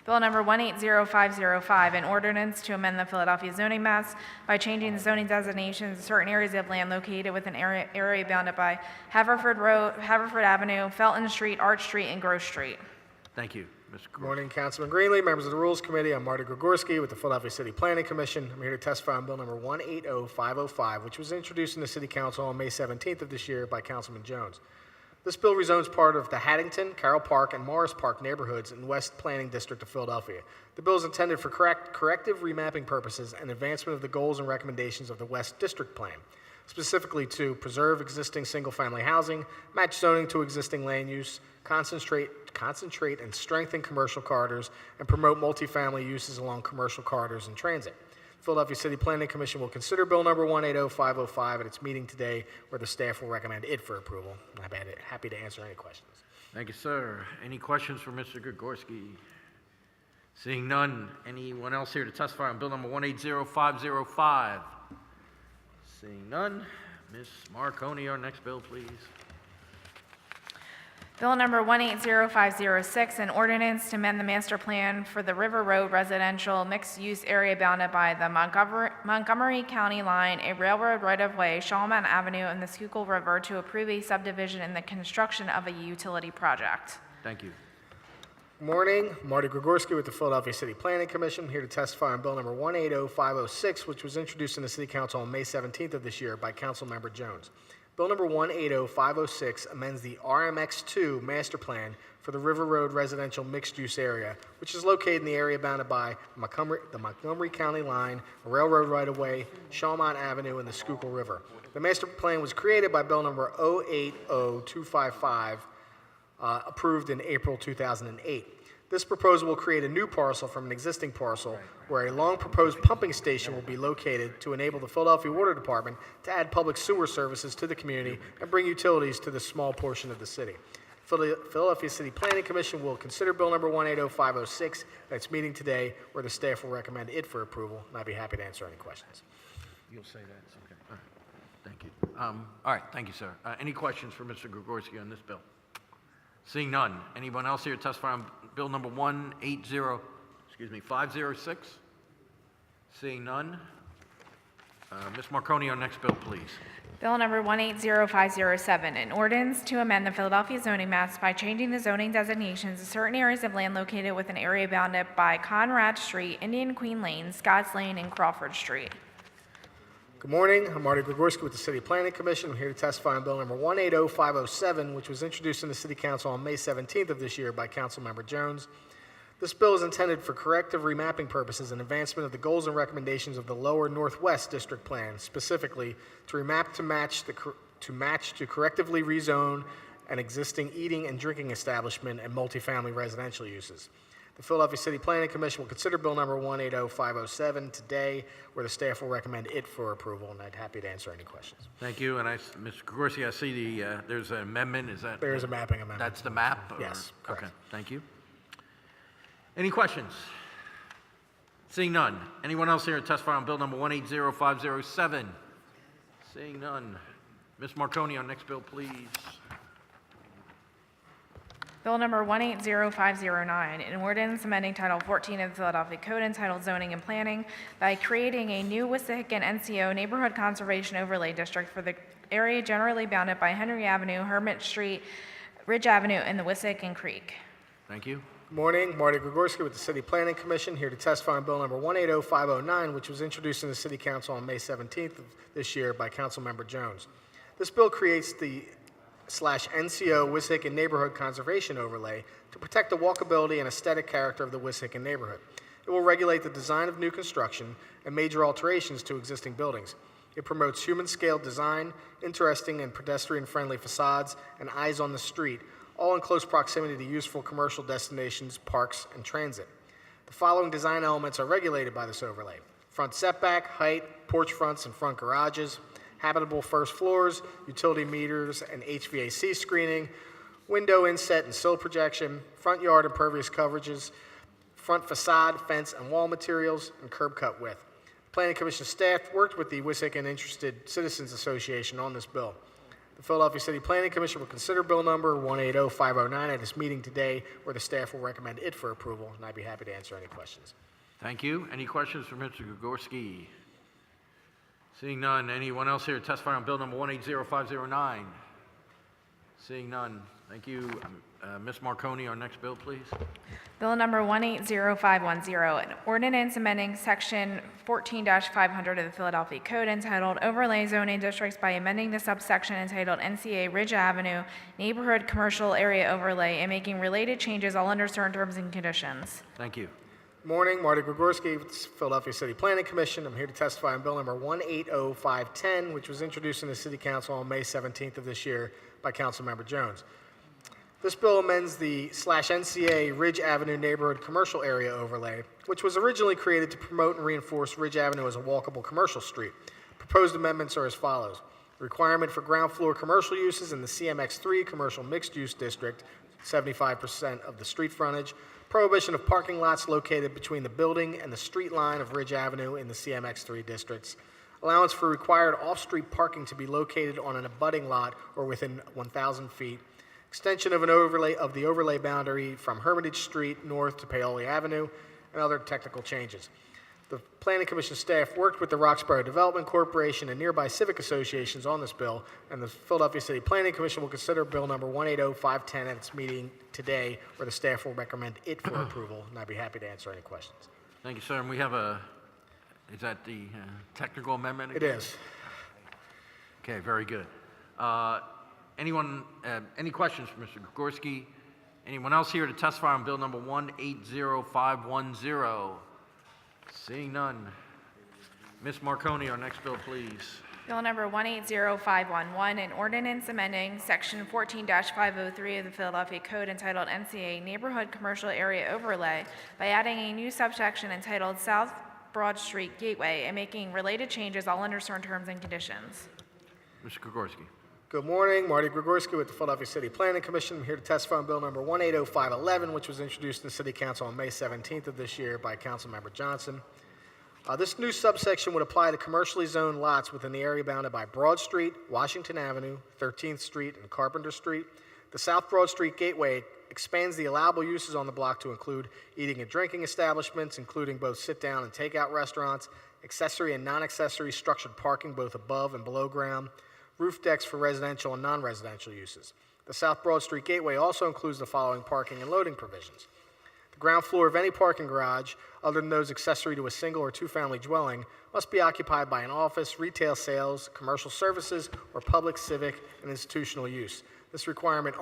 Bill number 180505, an ordinance to amend the Philadelphia zoning maps by changing the zoning designations of certain areas of land located within an area bounded by Haverford Road, Haverford Avenue, Felton Street, Arch Street, and Grove Street. Thank you, Mr. Good morning, Councilman Greenlee, members of the Rules Committee. I'm Marty Gregorski with the Philadelphia City Planning Commission. I'm here to testify on bill number 180505, which was introduced in the City Council on May 17th of this year by Councilman Jones. This bill rezones part of the Haddington, Carroll Park, and Morris Park neighborhoods in West Planning District of Philadelphia. The bill is intended for corrective remapping purposes and advancement of the goals and recommendations of the West District Plan, specifically to preserve existing single-family housing, match zoning to existing land use, concentrate and strengthen commercial corridors, and promote multifamily uses along commercial corridors and transit. Philadelphia City Planning Commission will consider bill number 180505 at its meeting today, where the staff will recommend it for approval. I'm happy to answer any questions. Thank you, sir. Any questions for Mr. Gregorski? Seeing none. Anyone else here to testify on bill number 180505? Seeing none. Ms. Marconi, our next bill, please. Bill number 180506, an ordinance to amend the master plan for the River Road residential mixed-use area bounded by the Montgomery County line, a railroad right-of-way, Shawmut Avenue, and the Schuylkill River to approve a subdivision and the construction of a utility project. Thank you. Good morning. Marty Gregorski with the Philadelphia City Planning Commission. I'm here to testify on bill number 180506, which was introduced in the City Council on May 17th of this year by Councilmember Jones. Bill number 180506 amends the RMX2 master plan for the River Road residential mixed-use area, which is located in the area bounded by the Montgomery County line, a railroad right-of-way, Shawmut Avenue, and the Schuylkill River. The master plan was created by bill number 080255, approved in April 2008. This proposal will create a new parcel from an existing parcel where a long-proposed pumping station will be located to enable the Philadelphia Water Department to add public sewer services to the community and bring utilities to this small portion of the city. Philadelphia City Planning Commission will consider bill number 180506 at its meeting today, where the staff will recommend it for approval, and I'd be happy to answer any questions. You'll say that. It's okay. All right. Thank you. All right. Thank you, sir. Any questions for Mr. Gregorski on this bill? Seeing none. Anyone else here to testify on bill number 506? Seeing none. Ms. Marconi, our next bill, please. Bill number 180507, an ordinance to amend the Philadelphia zoning maps by changing the zoning designations of certain areas of land located within an area bounded by Conrad Street, Indian Queen Lane, Scotts Lane, and Crawford Street. Good morning. I'm Marty Gregorski with the City Planning Commission. I'm here to testify on bill number 180507, which was introduced in the City Council on May 17th of this year by Councilmember Jones. This bill is intended for corrective remapping purposes and advancement of the goals and recommendations of the Lower Northwest District Plan, specifically to remap to match to correctively rezone an existing eating and drinking establishment and multifamily residential uses. The Philadelphia City Planning Commission will consider Bill number 180507 today, where the staff will recommend it for approval, and I'd happy to answer any questions. Thank you, and Mr. Gorski, I see there's an amendment, is that? There is a mapping amendment. That's the map? or- Yes, correct. Okay, thank you. Any questions? Seeing none. Anyone else here to testify on bill number 180507? Seeing none. Ms. Marconi on next bill, please. Bill number 180509, an ordinance amending Title 14 of the Philadelphia Code entitled Zoning and Planning by creating a new Wissahickon NCO Neighborhood Conservation Overlay District for the area generally bounded by Henry Avenue, Hermit Street, Ridge Avenue, and the Wissahickon Creek. Thank you. Good morning, Marty Gregorski with the City Planning Commission, here to testify on bill number 180509, which was introduced in the City Council on May 17th of this year by Councilmember Jones. This bill creates the /NCO Wissahickon Neighborhood Conservation Overlay to protect the walkability and aesthetic character of the Wissahickon neighborhood. It will regulate the design of new construction and major alterations to existing buildings. It promotes human-scale design, interesting and pedestrian-friendly facades, and eyes on the street, all in close proximity to useful commercial destinations, parks, and transit. The following design elements are regulated by this overlay: front setback, height, porch fronts and front garages, habitable first floors, utility meters and HVAC screening, window inset and sill projection, front yard impervious coverages, front facade, fence and wall materials, and curb cut width. Planning Commission staff worked with the Wissahickon Interested Citizens Association on this bill. The Philadelphia City Planning Commission will consider bill number 180509 at its meeting today, where the staff will recommend it for approval, and I'd be happy to answer any questions. Thank you. Any questions for Mr. Gregorski? Seeing none. Anyone else here to testify on bill number 180509? Seeing none. Thank you. Ms. Marconi, our next bill, please. Bill number 180510, an ordinance amending section 14-500 of the Philadelphia Code entitled Overlay Zoning Districts by amending the subsection entitled NCA Ridge Avenue Neighborhood Commercial Area Overlay and making related changes all under certain terms and conditions. Thank you. Morning, Marty Gregorski with the Philadelphia City Planning Commission. I'm here to testify on bill number 180510, which was introduced in the City Council on May 17th of this year by Councilmember Jones. This bill amends the /NCA Ridge Avenue Neighborhood Commercial Area Overlay, which was originally created to promote and reinforce Ridge Avenue as a walkable commercial street. Proposed amendments are as follows: the requirement for ground floor commercial uses in the CMX3 Commercial Mixed Use District, 75% of the street frontage, prohibition of parking lots located between the building and the street line of Ridge Avenue in the CMX3 districts, allowance for required off-street parking to be located on an abutting lot or within 1,000 feet, extension of an overlay of the overlay boundary from Hermitage Street north to Paoli Avenue, and other technical changes. The Planning Commission staff worked with the Roxborough Development Corporation and nearby civic associations on this bill, and the Philadelphia City Planning Commission will consider bill number 180510 at its meeting today, where the staff will recommend it for approval, and I'd be happy to answer any questions. Thank you, sir. And we have is that the technical amendment? It is. Okay, very good. Any questions for Mr. Gregorski? Anyone else here to testify on bill number 180510? Seeing none. Ms. Marconi, our next bill, please. Bill number 180511, an ordinance amending section 14-503 of the Philadelphia Code entitled NCA Neighborhood Commercial Area Overlay by adding a new subsection entitled South Broad Street Gateway and making related changes all under certain terms and conditions. Mr. Gregorski. Good morning, Marty Gregorski with the Philadelphia City Planning Commission. I'm here to testify on bill number 180511, which was introduced in the City Council on May 17th of this year by Councilmember Johnson. This new subsection would apply to commercially zoned lots within the area bounded by Broad Street, Washington Avenue, 13th Street, and Carpenter Street. The South Broad Street Gateway expands the allowable uses on the block to include eating and drinking establishments, including both sit-down and takeout restaurants, accessory and non-accessory structured parking both above and below ground, roof decks for residential and non-residential uses. The South Broad Street Gateway also includes the following parking and loading provisions. The ground floor of any parking garage, other than those accessory to a single or two-family dwelling, must be occupied by an office, retail sales, commercial services, or public, civic, and institutional use. This requirement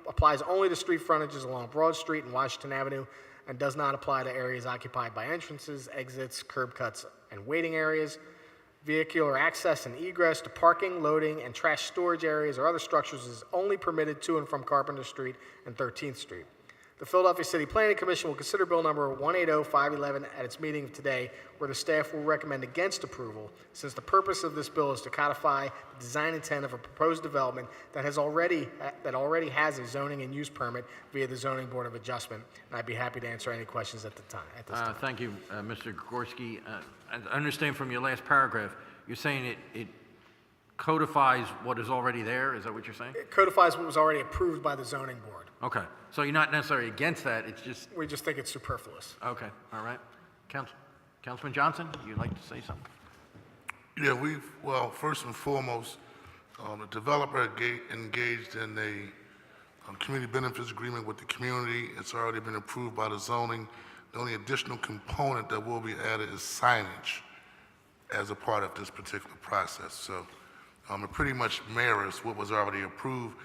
applies only to street frontages along Broad Street and Washington Avenue and does not apply to areas occupied by entrances, exits, curb cuts, and waiting areas. Vehicular access and egress to parking, loading, and trash storage areas or other structures is only permitted to and from Carpenter Street and 13th Street. The Philadelphia City Planning Commission will consider Bill number 180-511 at its meeting of today, where the staff will recommend against approval, since the purpose of this bill is to codify the design intent of a proposed development that already has a zoning and use permit via the Zoning Board of Adjustment. And I'd be happy to answer any questions at this time. Thank you, Mr. Gorski. I understand from your last paragraph, you're saying it codifies what is already there? Is that what you're saying? It codifies what was already approved by the Zoning Board. Okay, so you're not necessarily against that, it's just, We just think it's superfluous. okay, all right. Councilman Johnson, you'd like to say something? Yeah, well, first and foremost, the developer engaged in a community benefits agreement with the community. It's already been approved by the zoning. The only additional component that will be added is signage as a part of this particular process. So it pretty much mirrors what was already approved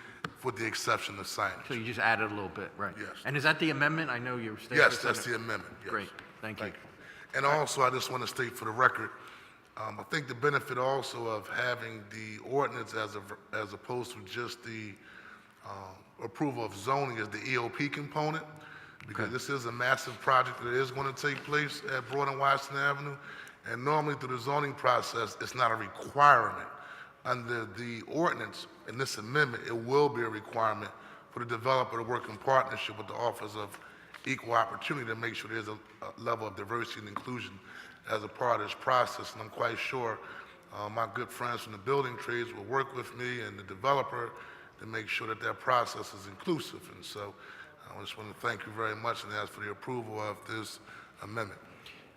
with the exception of signage. So you just added a little bit, right? Yes. And is that the amendment? I know you're stating. Yes, that's the amendment, yes. Great, thank you. And also, I just want to state for the record, I think the benefit also of having the ordinance as opposed to just the approval of zoning is the EOP component, because this is a massive project that is going to take place at Broad and Washington Avenue, and normally through the zoning process, it's not a requirement. Under the ordinance in this amendment, it will be a requirement for the developer to work in partnership with the Office of Equal Opportunity to make sure there's a level of diversity and inclusion as a part of this process. And I'm quite sure my good friends from the building trades will work with me and the developer to make sure that that process is inclusive. And so I just want to thank you very much and ask for the approval of this amendment.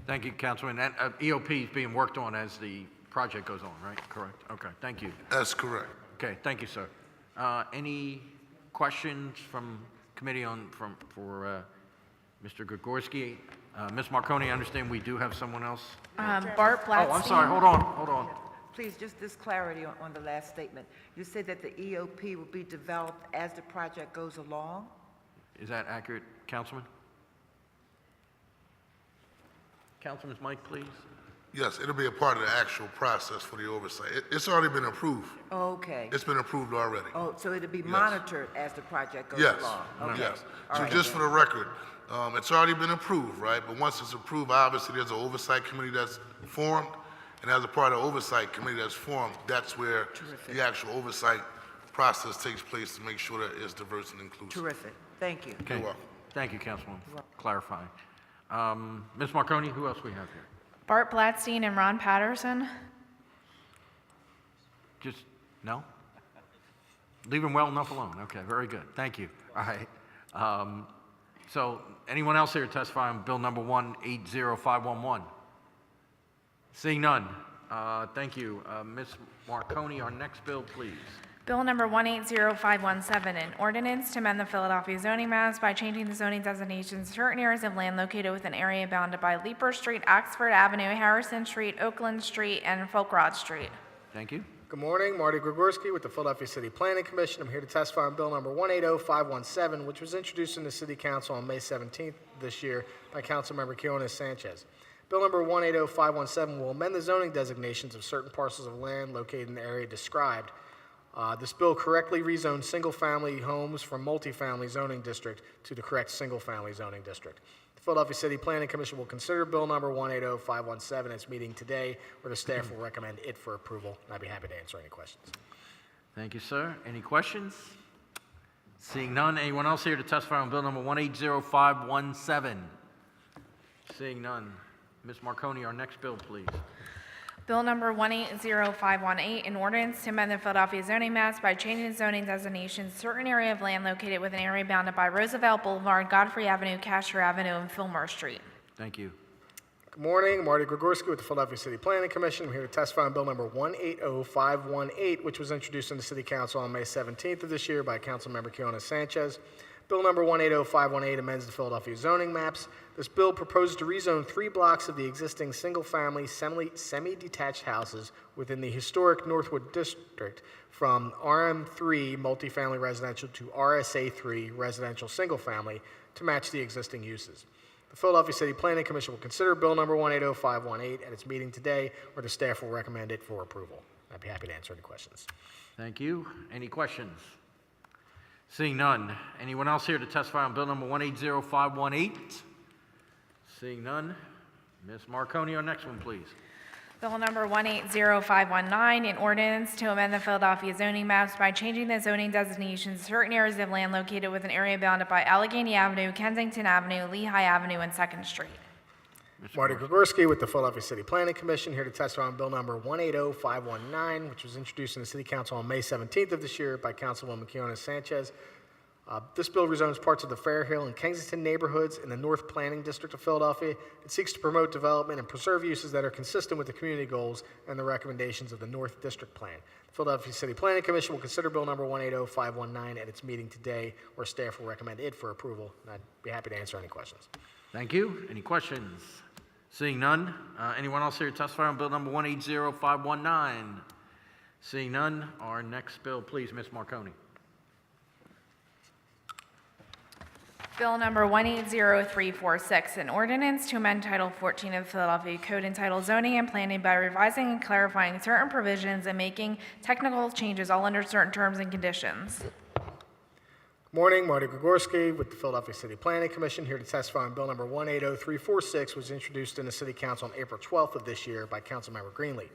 Thank you, Councilman. And EOP is being worked on as the project goes on, right? Correct? Okay, thank you. That's correct. Okay, thank you, sir. Any questions from committee for Mr. Gregorski? Ms. Marconi, I understand we do have someone else. Bart Blatstein. Oh, I'm sorry, hold on. Please, just this clarity on the last statement. You said that the EOP will be developed as the project goes along? Is that accurate, Councilman? Councilman's mic, please. Yes, it'll be a part of the actual process for the oversight. It's already been approved. Okay. It's been approved already. Oh, so it'll be monitored as the project goes Yes, along? Okay. yes. All So right, just then. for the record, it's already been approved, right? But once it's approved, obviously, there's an oversight committee that's formed, and as a part of the oversight committee that's formed, that's where the actual oversight process takes place to make sure that it's diverse and inclusive. Terrific. Thank you. Okay. You're welcome. Thank you, Councilman, for clarifying. Ms. Marconi, who else we have here? Bart Blatstein and Ron Patterson. Just, no? Leave him well enough alone. Okay, very good. Thank you. All right. So anyone else here to testify on bill number 180511? Seeing none. Thank you. Ms. Marconi, our next bill, please. Bill number 180517, an ordinance to amend the Philadelphia zoning maps by changing the zoning designations of certain areas of land located within an area bounded by Leeper Street, Oxford Avenue, Harrison Street, Oakland Street, and Folkrod Street. Thank you. Good morning, Marty Gregorski with the Philadelphia City Planning Commission. I'm here to testify on bill number 180517, which was introduced in the City Council on May 17th this year by Councilmember Quinones Sanchez. Bill number 180517 will amend the zoning designations of certain parcels of land located in the area described. This bill correctly rezones single-family homes from multifamily zoning district to the correct single-family zoning district. The Philadelphia City Planning Commission will consider bill number 180517 at its meeting today, where the staff will recommend it for approval, and I'd be happy to answer any questions. Thank you, sir. Any questions? Seeing none. Anyone else here to testify on bill number 180517? Seeing none. Ms. Marconi, our next bill, please. Bill number 180518, an ordinance to amend the Philadelphia zoning maps by changing zoning designations of certain area of land located within an area bounded by Roosevelt Boulevard, Godfrey Avenue, Casher Avenue, and Fillmore Street. Thank you. Good morning, Marty Gregorski with the Philadelphia City Planning Commission. I'm here to testify on bill number 180518, which was introduced in the City Council on May 17th of this year by Councilmember Quinones Sanchez. Bill number 180518 amends the Philadelphia zoning maps. This bill proposes to rezone 3 blocks of the existing single-family, semi-detached houses within the historic Northwood District from RM3 multifamily residential to RSA3 residential single-family to match the existing uses. The Philadelphia City Planning Commission will consider bill number 180518 at its meeting today, where the staff will recommend it for approval. I'd be happy to answer any questions. Thank you. Any questions? Seeing none. Anyone else here to testify on bill number 180518? Seeing none. Ms. Marconi, our next one, please. Bill number 180519, an ordinance to amend the Philadelphia zoning maps by changing the zoning designations of certain areas of land located with an area bounded by Allegheny Avenue, Kensington Avenue, Lehigh Avenue, and 2nd Street. Marty Gregorski with the Philadelphia City Planning Commission, here to testify on bill number 180519, which was introduced in the City Council on May 17th of this year by Councilwoman Kiona Sanchez. This bill rezones parts of the Fairhill and Kensington neighborhoods in the North Planning District of Philadelphia. It seeks to promote development and preserve uses that are consistent with the community goals and the recommendations of the North District Plan. The Philadelphia City Planning Commission will consider bill number 180519 at its meeting today, where staff will recommend it for approval, and I'd be happy to answer any questions. Thank you. Any questions? Seeing none. Anyone else here to testify on bill number 180519? Seeing none. Our next bill, please, Ms. Marconi. Bill number 180346, an ordinance to amend Title 14 of the Philadelphia Code entitled Zoning and Planning by revising and clarifying certain provisions and making technical changes all under certain terms and conditions. Morning, Marty Gregorski with the Philadelphia City Planning Commission, here to testify on bill number 180346, was introduced in the City Council on April 12th of this year by Councilmember Greenlee.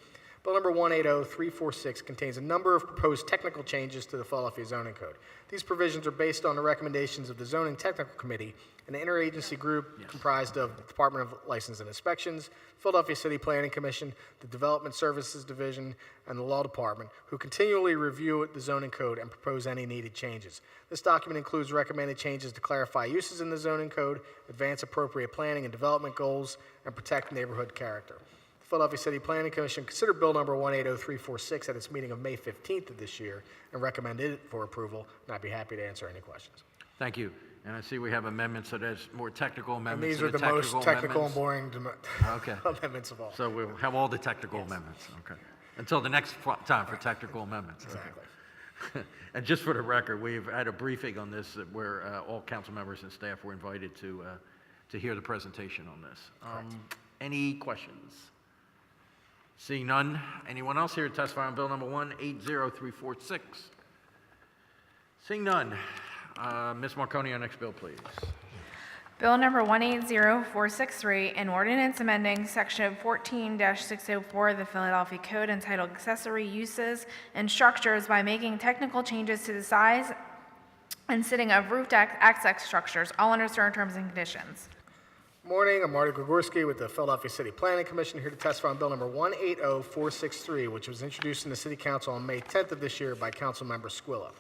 Bill number 180346 contains a number of proposed technical changes to the Philadelphia Zoning Code. These provisions are based on the recommendations of the Zoning Technical Committee, an interagency group comprised of the Department of License and Inspections, Philadelphia City Planning Commission, the Development Services Division, and the Law Department, who continually review the zoning code and propose any needed changes. This document includes recommended changes to clarify uses in the zoning code, advance appropriate planning and development goals, and protect neighborhood character. The Philadelphia City Planning Commission considered bill number 180346 at its meeting of May 15th of this year and recommended it for approval, and I'd be happy to answer any questions. Thank you. And I see we have amendments, so there's more technical And amendments. these are to the most technical and amendments. boring Okay. amendments of all. So we'll have all the technical amendments, okay. Until the next time for technical amendments. okay. Exactly. And just for the record, we've had a briefing on this where all council members and staff were invited to hear the presentation on this. Any questions? Seeing none, anyone else here to testify on bill number 180346? Seeing none, Ms. Marconi, our next bill, please. Bill number 180463, an ordinance amending section 14-604 of the Philadelphia Code entitled Accessory Uses and Structures by making technical changes to the size and sitting of roof deck access structures, all under certain terms and conditions. Morning, I'm Marty Gregorski with the Philadelphia City Planning Commission, here to testify on bill number 180463, which was introduced in the City Council on May 10th of this year by Councilmember Squilla.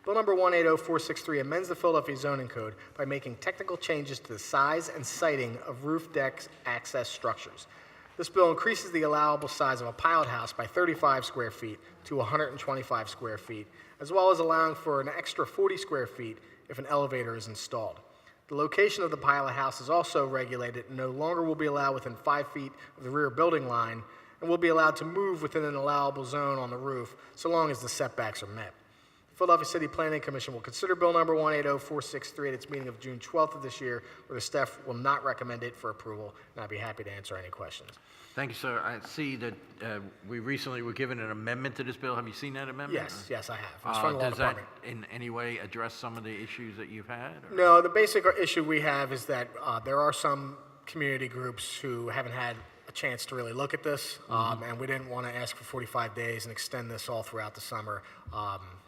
Bill number 180463 amends the Philadelphia Zoning Code by making technical changes to the size and siting of roof deck access structures. This bill increases the allowable size of a pilot house by 35 square feet to 125 square feet, as well as allowing for an extra 40 square feet if an elevator is installed. The location of the pilot house is also regulated and no longer will be allowed within 5 feet of the rear building line and will be allowed to move within an allowable zone on the roof so long as the setbacks are met. The Philadelphia City Planning Commission will consider bill number 180463 at its meeting of June 12th of this year, where the staff will not recommend it for approval, and I'd be happy to answer any questions. Thank you, sir. I see that we recently were given an amendment to this bill. Have you seen that amendment? Yes, I have. It's from the Law Does that Department. in any way address some of the issues that you've had? or- No, the basic issue we have is that there are some community groups who haven't had a chance to really look at this, and we didn't want to ask for 45 days and extend this all throughout the summer.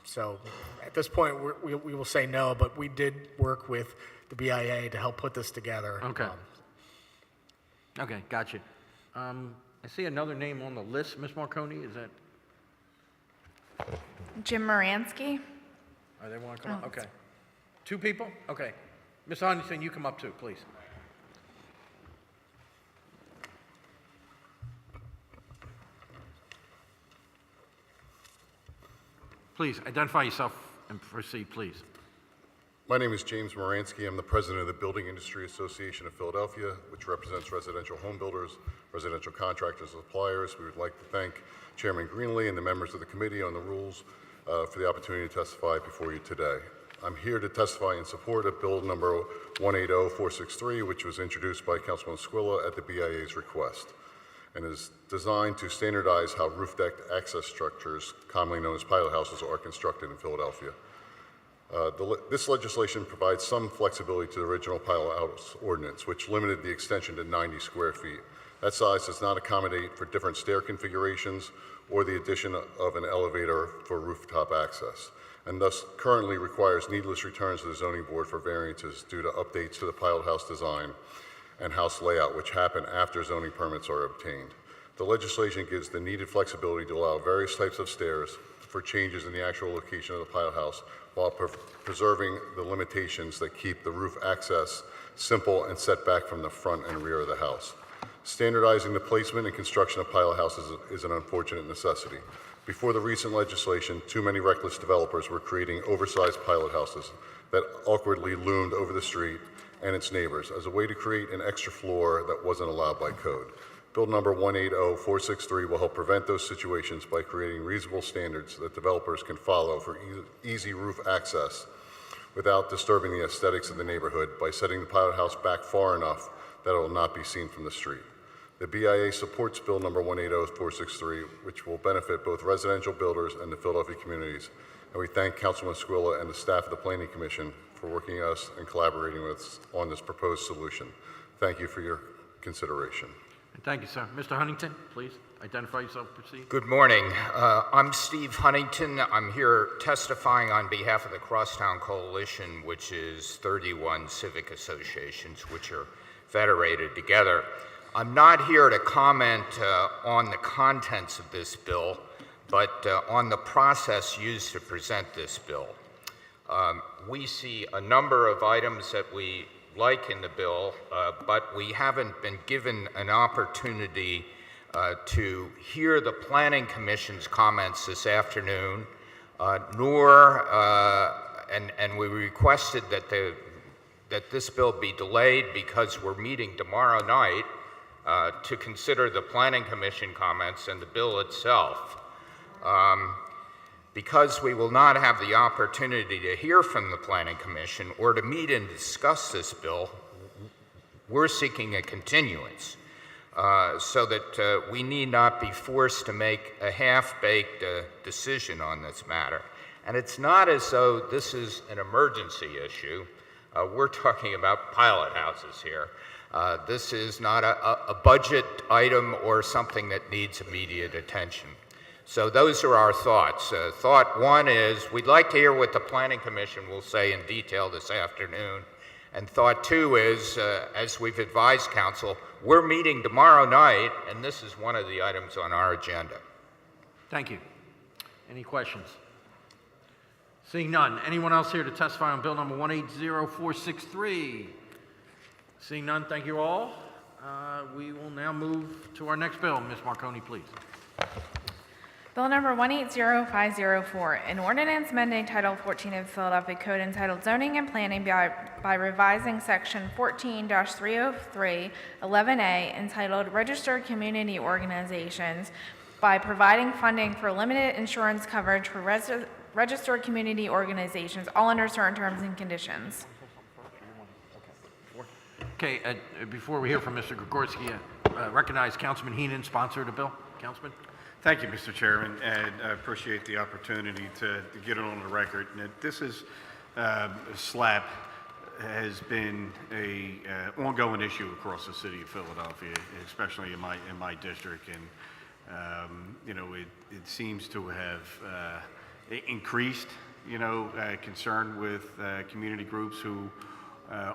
So at this point, we will say no, but we did work with the BIA to help put this together. Okay. Okay, gotcha. I see another name on the list, Ms. Marconi, is that, Jim Moranski. they want to come up? Okay. Two people? Okay. Ms. Huntington, you come up too, please. Please, identify yourself and proceed, please. My name is James Moranski. I'm the president of the Building Industry Association of Philadelphia, which represents residential home builders, residential contractors, and suppliers. We would like to thank Chairman Greenlee and the members of the Committee on the Rules for the opportunity to testify before you today. I'm here to testify in support of Bill number 180463, which was introduced by Councilman Squilla at the BIA's request, and is designed to standardize how roof deck access structures, commonly known as pilot houses, are constructed in Philadelphia. This legislation provides some flexibility to the original pilot house ordinance, which limited the extension to 90 square feet. That size does not accommodate for different stair configurations or the addition of an elevator for rooftop access, and thus currently requires needless returns to the zoning board for variances due to updates to the pilot house design and house layout, which happen after zoning permits are obtained. The legislation gives the needed flexibility to allow various types of stairs for changes in the actual location of the pilot house while preserving the limitations that keep the roof access simple and set back from the front and rear of the house. Standardizing the placement and construction of pilot houses is an unfortunate necessity. Before the recent legislation, too many reckless developers were creating oversized pilot houses that awkwardly loomed over the street and its neighbors as a way to create an extra floor that wasn't allowed by code. Bill number 180463 will help prevent those situations by creating reasonable standards that developers can follow for easy roof access without disturbing the aesthetics of the neighborhood by setting the pilot house back far enough that it will not be seen from the street. The BIA supports Bill number 180463, which will benefit both residential builders and the Philadelphia communities. And we thank Councilman Squilla and the staff of the Planning Commission for working with us and collaborating with us on this proposed solution. Thank you for your consideration. Thank you, sir. Mr. Huntington, please identify yourself, proceed. Good morning. I'm Steve Huntington. I'm here testifying on behalf of the Crosstown Coalition, which is 31 civic associations which are federated together. I'm not here to comment on the contents of this bill, but on the process used to present this bill. We see a number of items that we like in the bill, but we haven't been given an opportunity to hear the Planning Commission's comments this afternoon, nor, and we requested that this bill be delayed because we're meeting tomorrow night to consider the Planning Commission comments and the bill itself. Because we will not have the opportunity to hear from the Planning Commission or to meet and discuss this bill, we're seeking a continuance so that we need not be forced to make a half-baked decision on this matter. And it's not as though this is an emergency issue. We're talking about pilot houses here. This is not a budget item or something that needs immediate attention. So those are our thoughts. Thought one is we'd like to hear what the Planning Commission will say in detail this afternoon. And thought two is, as we've advised Council, we're meeting tomorrow night, and this is one of the items on our agenda. Thank you. Any questions? Seeing none. Anyone else here to testify on bill number 180463? Seeing none, thank you all. We will now move to our next bill. Ms. Marconi, please. Bill number 180504, an ordinance amending Title 14 of the Philadelphia Code entitled Zoning and Planning by revising Section 14-303, 11A, entitled Registered Community Organizations by providing funding for limited insurance coverage for registered community organizations, all under certain terms and conditions. Okay, before we hear from Mr. Gregorski, recognize Councilman Heenan sponsored a bill. Councilman? Thank you, Mr. Chairman, and I appreciate the opportunity to get it on the record. And this is, SLAP has been a ongoing issue across the city of Philadelphia, especially in my district. And, you know, it seems to have increased, you know, concern with community groups who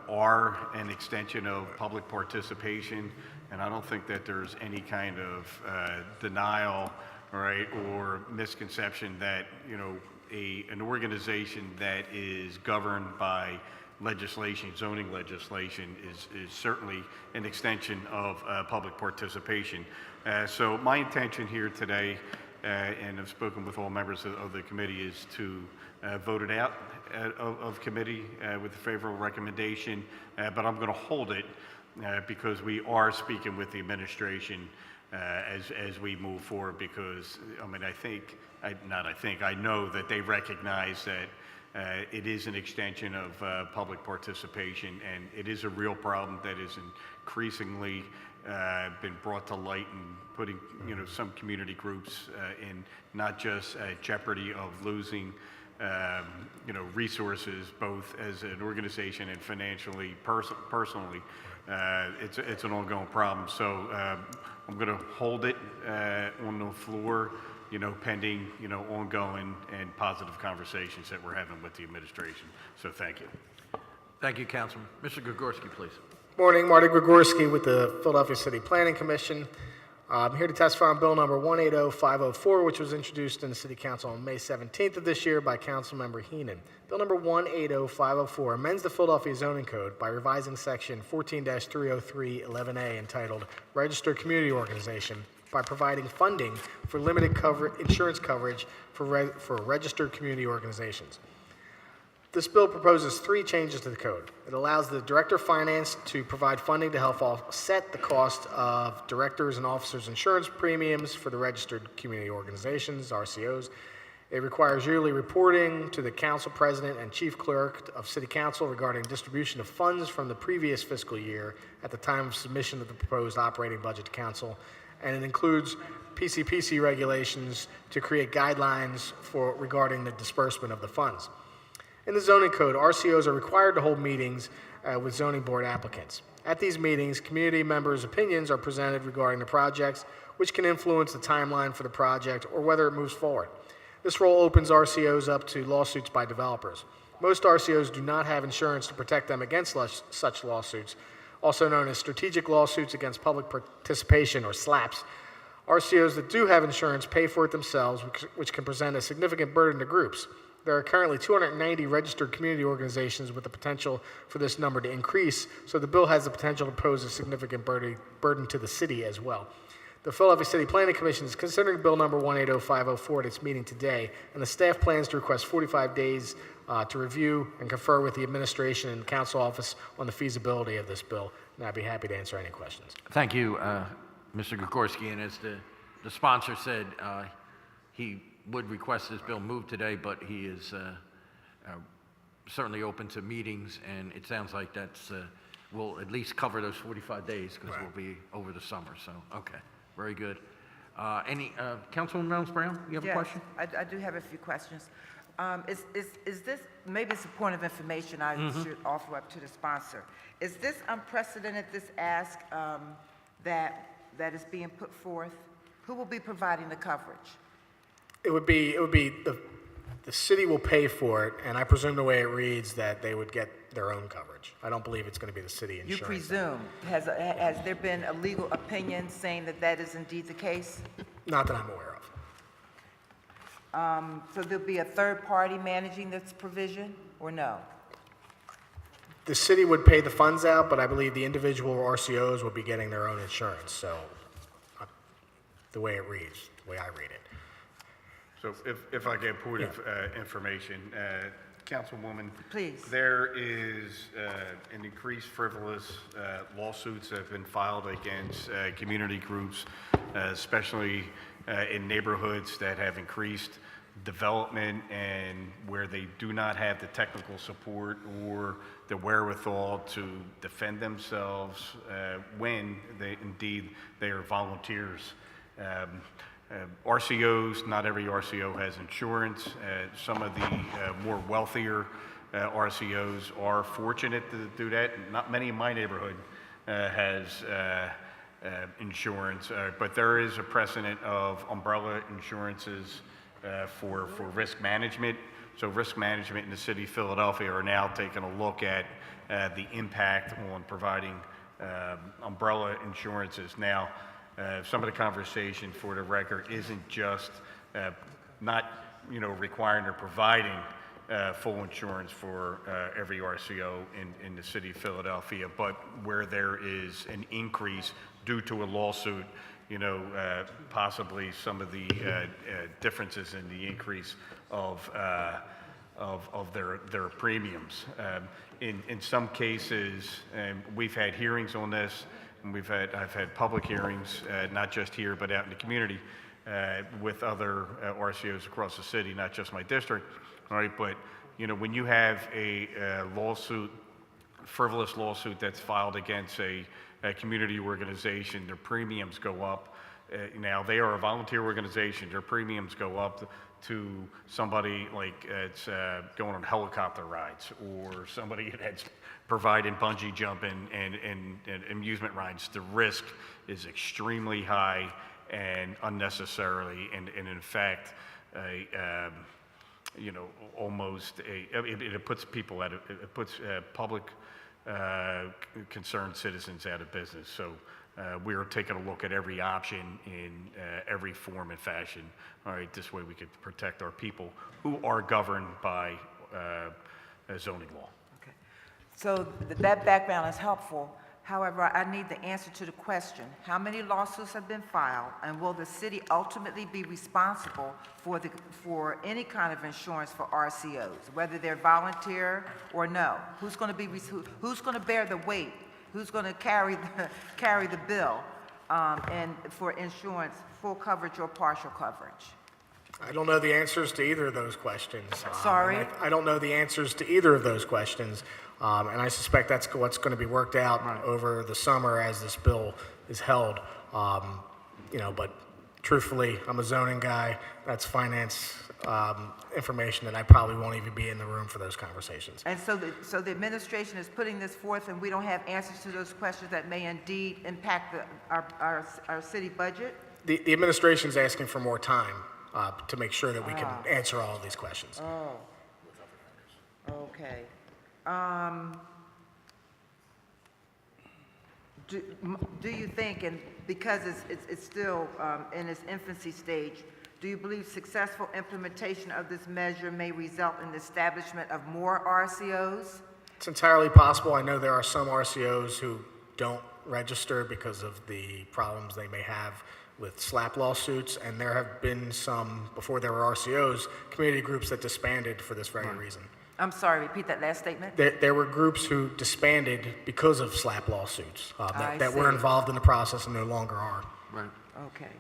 are an extension of public participation, and I don't think that there's any kind of denial, right, or misconception that, you know, an organization that is governed by legislation, zoning legislation, is certainly an extension of public participation. So my intention here today, and I've spoken with all members of the committee, is to vote it out of committee with a favorable recommendation, but I'm going to hold it because we are speaking with the administration as we move forward, because I mean, I know that they recognize that it is an extension of public participation, and it is a real problem that is increasingly been brought to light and putting, you know, some community groups in not just jeopardy of losing resources, both as an organization and financially, personally. It's an ongoing problem. So I'm going to hold it on the floor, pending, ongoing and positive conversations that we're having with the administration. So thank you. Thank you, Councilman. Mr. Gregorski, please. Morning, Marty Gregorski with the Philadelphia City Planning Commission. I'm here to testify on Bill Number 180504, which was introduced in the City Council on May 17th of this year by Councilmember Heenan. Bill Number 180504 amends the Philadelphia Zoning Code by revising Section 14-30311A entitled Registered Community Organization by providing funding for limited insurance coverage for registered community organizations. This bill proposes 3 changes to the code. It allows the Director of Finance to provide funding to help offset the cost of directors' and officers' insurance premiums for the registered community organizations, RCOs. It requires yearly reporting to the Council President and Chief Clerk of City Council regarding distribution of funds from the previous fiscal year at the time of submission of the proposed operating budget to Council. And it includes PCPC regulations to create guidelines regarding the disbursement of the funds. In the zoning code, RCOs are required to hold meetings with zoning board applicants. At these meetings, community members' opinions are presented regarding the projects, which can influence the timeline for the project or whether it moves forward. This role opens RCOs up to lawsuits by developers. Most RCOs do not have insurance to protect them against such lawsuits, also known as strategic lawsuits against public participation, or SLAPs. RCOs that do have insurance pay for it themselves, which can present a significant burden to groups. There are currently 290 registered community organizations with the potential for this number to increase, so the bill has the potential to pose a significant burden to the city as well. The Philadelphia City Planning Commission is considering Bill Number 180504 at its meeting today, and the staff plans to request 45 days to review and confer with the administration and council office on the feasibility of this bill, and I'd be happy to answer any questions. Thank you, Mr. Gregorski. And as the sponsor said, he would request this bill moved today, but he is certainly open to meetings, and it sounds like will at least cover those 45 days because we'll be over the summer. So, okay, very good. Councilwoman Reynolds-Brown, you have a question? I do have a few questions. Is this, maybe it's a point of information I should offer up to the sponsor. Is this unprecedented, this ask that is being put forth? Who will be providing the coverage? It would be the city will pay for it, and I presume the way it reads that they would get their own coverage. I don't believe it's going to be the city insurance. You presume. Has there been a legal opinion saying that is indeed the case? Not that I'm aware of. So there'll be a third party managing this provision, or no? The city would pay the funds out, but I believe the individual RCOs will be getting their own insurance. So the way it reads, the way I read it. So if I get a point of information, Councilwoman. Please. There is an increased frivolous lawsuits that have been filed against community groups, especially in neighborhoods that have increased development and where they do not have the technical support or the wherewithal to defend themselves when they are volunteers. RCOs, not every RCO has insurance. Some of the more wealthier RCOs are fortunate to do that. Not many in my neighborhood has insurance, but there is a precedent of umbrella insurances for risk management. So risk management in the city of Philadelphia are now taking a look at the impact on providing umbrella insurances. Now, some of the conversation for the record isn't just not requiring or providing full insurance for every RCO in the city of Philadelphia, but where there is an increase due to a lawsuit, possibly some of the differences in the increase of their premiums. In some cases, we've had hearings on this. And I've had public hearings, not just here, but out in the community, with other RCOs across the city, not just my district. All right, but when you have a frivolous lawsuit that's filed against a community organization, their premiums go up Now, they are a volunteer organization. Their premiums go up to somebody like it's going on helicopter rides, or somebody that's providing bungee jumping and amusement rides. The risk is extremely high and unnecessarily, and in fact, it puts people it puts public concerned citizens out of business. So we are taking a look at every option in every form and fashion. All right, this way we could protect our people who are governed by zoning law. Okay. So that background is helpful. However, I need the answer to the question: how many lawsuits have been filed, and will the city ultimately be responsible for any kind of insurance for RCOs, whether they're volunteer or no? Who's going to bear the weight? Who's going to carry the bill and for insurance, full coverage or partial coverage? I don't know the answers to either of those questions. Sorry? I don't know the answers to either of those questions, and I suspect that's what's going to be worked out over the summer as this bill is held. But truthfully, I'm a zoning guy. That's finance information that I probably won't even be in the room for those conversations. And so the administration is putting this forth, and we don't have answers to those questions that may indeed impact our city budget? The administration's asking for more time to make sure that we can answer all of these questions. Oh. Okay. Do you think, and because it's still in its infancy stage, do you believe successful implementation of this measure may result in the establishment of more RCOs? It's entirely possible. I know there are some RCOs who don't register because of the problems they may have with SLAP lawsuits, and there have been some, before there were RCOs, community groups that disbanded for this very reason. I'm sorry, repeat that last statement? There were groups who disbanded because of SLAP lawsuits that were see. involved in the process and no longer are. Right. Okay.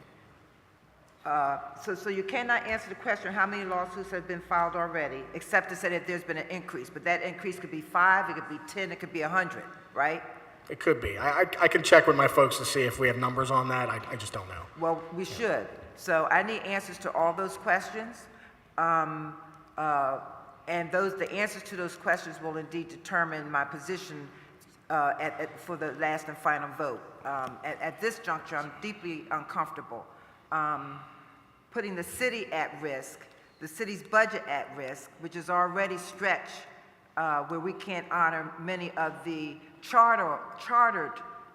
So you cannot answer the question how many lawsuits have been filed already, except to say that there's been an increase. But that increase could be 5, it could be 10, it could be 100, right? It could be. I can check with my folks to see if we have numbers on that. I just don't know. Well, we should. So I need answers to all those questions. And the answers to those questions will indeed determine my position for the last and final vote. At this juncture, I'm deeply uncomfortable putting the city at risk, the city's budget at risk, which is already stretched where we can't honor many of the chartered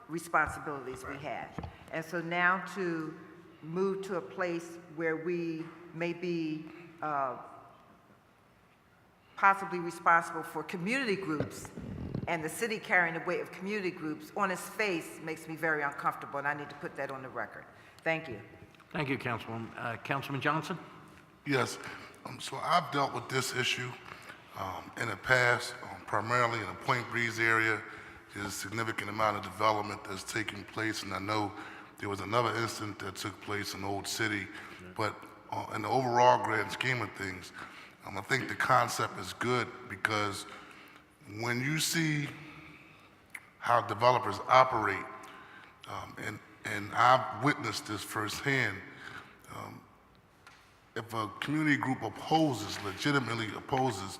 responsibilities we have. And so now to move to a place where we may be possibly responsible for community groups, and the city carrying the weight of community groups on its face makes me very uncomfortable, and I need to put that on the record. Thank you. Thank you, Councilwoman. Councilman Johnson? Yes, so I've dealt with this issue in the past, primarily in the Point Breeze area. There's a significant amount of development that's taking place, and I know there was another incident that took place in Old City, but in the overall grand scheme of things, I think the concept is good because when you see how developers operate, and I've witnessed this firsthand, if a community group legitimately opposes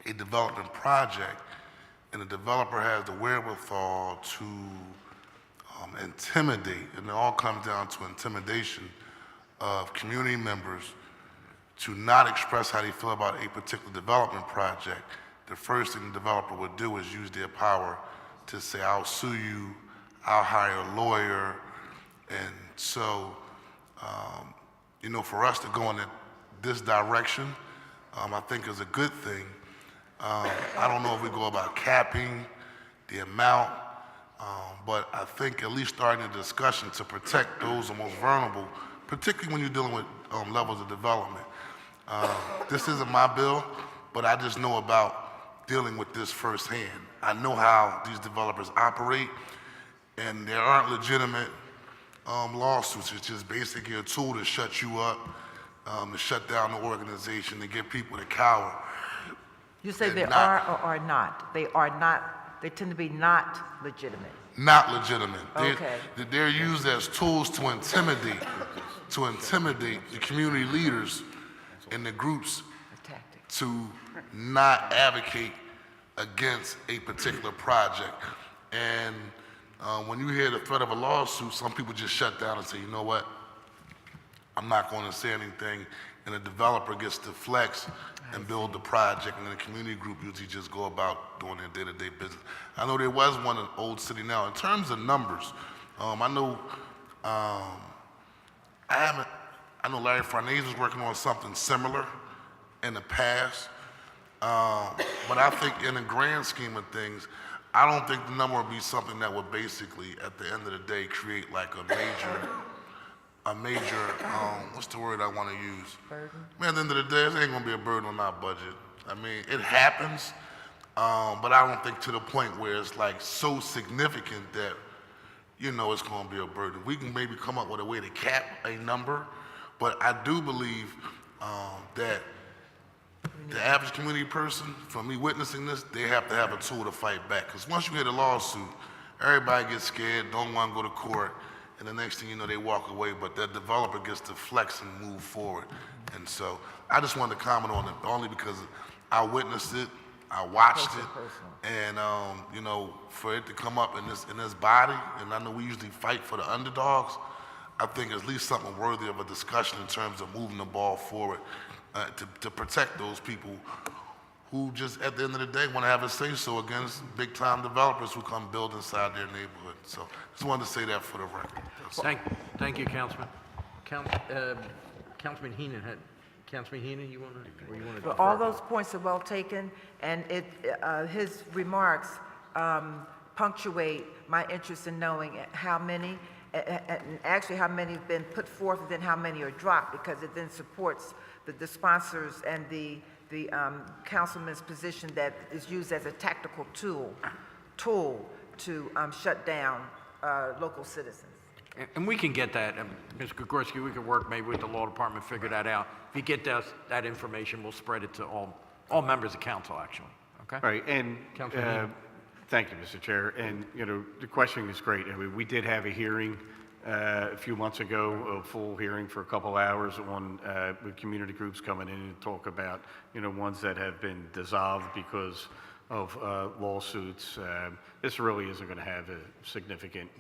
a development project, and the developer has the wherewithal to intimidate, and it all comes down to intimidation of community members to not express how they feel about a particular development project, the first thing the developer would do is use their power to say, I'll sue you, I'll hire a lawyer. And so, for us to go in this direction, I think is a good thing. I don't know if we go about capping the amount, but I think at least starting a discussion to protect those who are most vulnerable, particularly when you're dealing with levels of development. This isn't my bill, but I just know about dealing with this firsthand. I know how these developers operate, and there aren't legitimate lawsuits. It's just basically a tool to shut you up, to shut down the organization, to get people to cower. You say they are or are not? They are not, they tend to be not legitimate. not legitimate. Okay. They're used as tools to intimidate the community leaders and the groups to not advocate against a particular project. And when you hear the threat of a lawsuit, some people just shut down and say, you know what, I'm not going to say anything, and the developer gets to flex and build the project, and then the community group usually just go about doing their day-to-day business. I know there was one in Old City now. In terms of numbers, I know Larry Farnese was working on something similar in the past, but I think in the grand scheme of things, I don't think the number would be something that would basically, at the end of the day, create like a major, what's the word I want to use? Burden? Man, at the end of the day, it ain't gonna be a burden on our budget. I mean, it happens, but I don't think to the point where it's like so significant that, you know, it's gonna be a burden. We can maybe come up with a way to cap a number, but I do believe that the average community person, from me witnessing this, they have to have a tool to fight back. Because once you hit a lawsuit, everybody gets scared, don't want to go to court, and the next thing you know, they walk away, but that developer gets to flex and move forward. And so I just wanted to comment on it only because I witnessed it, I watched it, and you know, for it to come up in this body, and I know we usually fight for the underdogs, I think it's at least something worthy of a discussion in terms of moving the ball forward to protect those people who just at the end of the day want to have a say-so against big-time developers who come build inside their neighborhood. So just wanted to say that for the record. Thank you, Councilman. Councilman Heenan you want to? Well, all those points are well taken, and his remarks punctuate my interest in knowing how many, and actually how many have been put forth and then how many are dropped, because it then supports the sponsors and the councilman's position that is used as a tactical tool to shut down local citizens. And we can get that, Ms. Gregorski, we could work maybe with the law department, figure that out. If you get that information, we'll spread it to all members of council, actually, okay? All right, and Councilman thank you, Mr. Chair. And, you know, the questioning is great. I mean, we did have a hearing a few months ago, a full hearing for a couple hours on with community groups coming in and talk about, you know, ones that have been dissolved because of lawsuits. This really isn't going to have a significant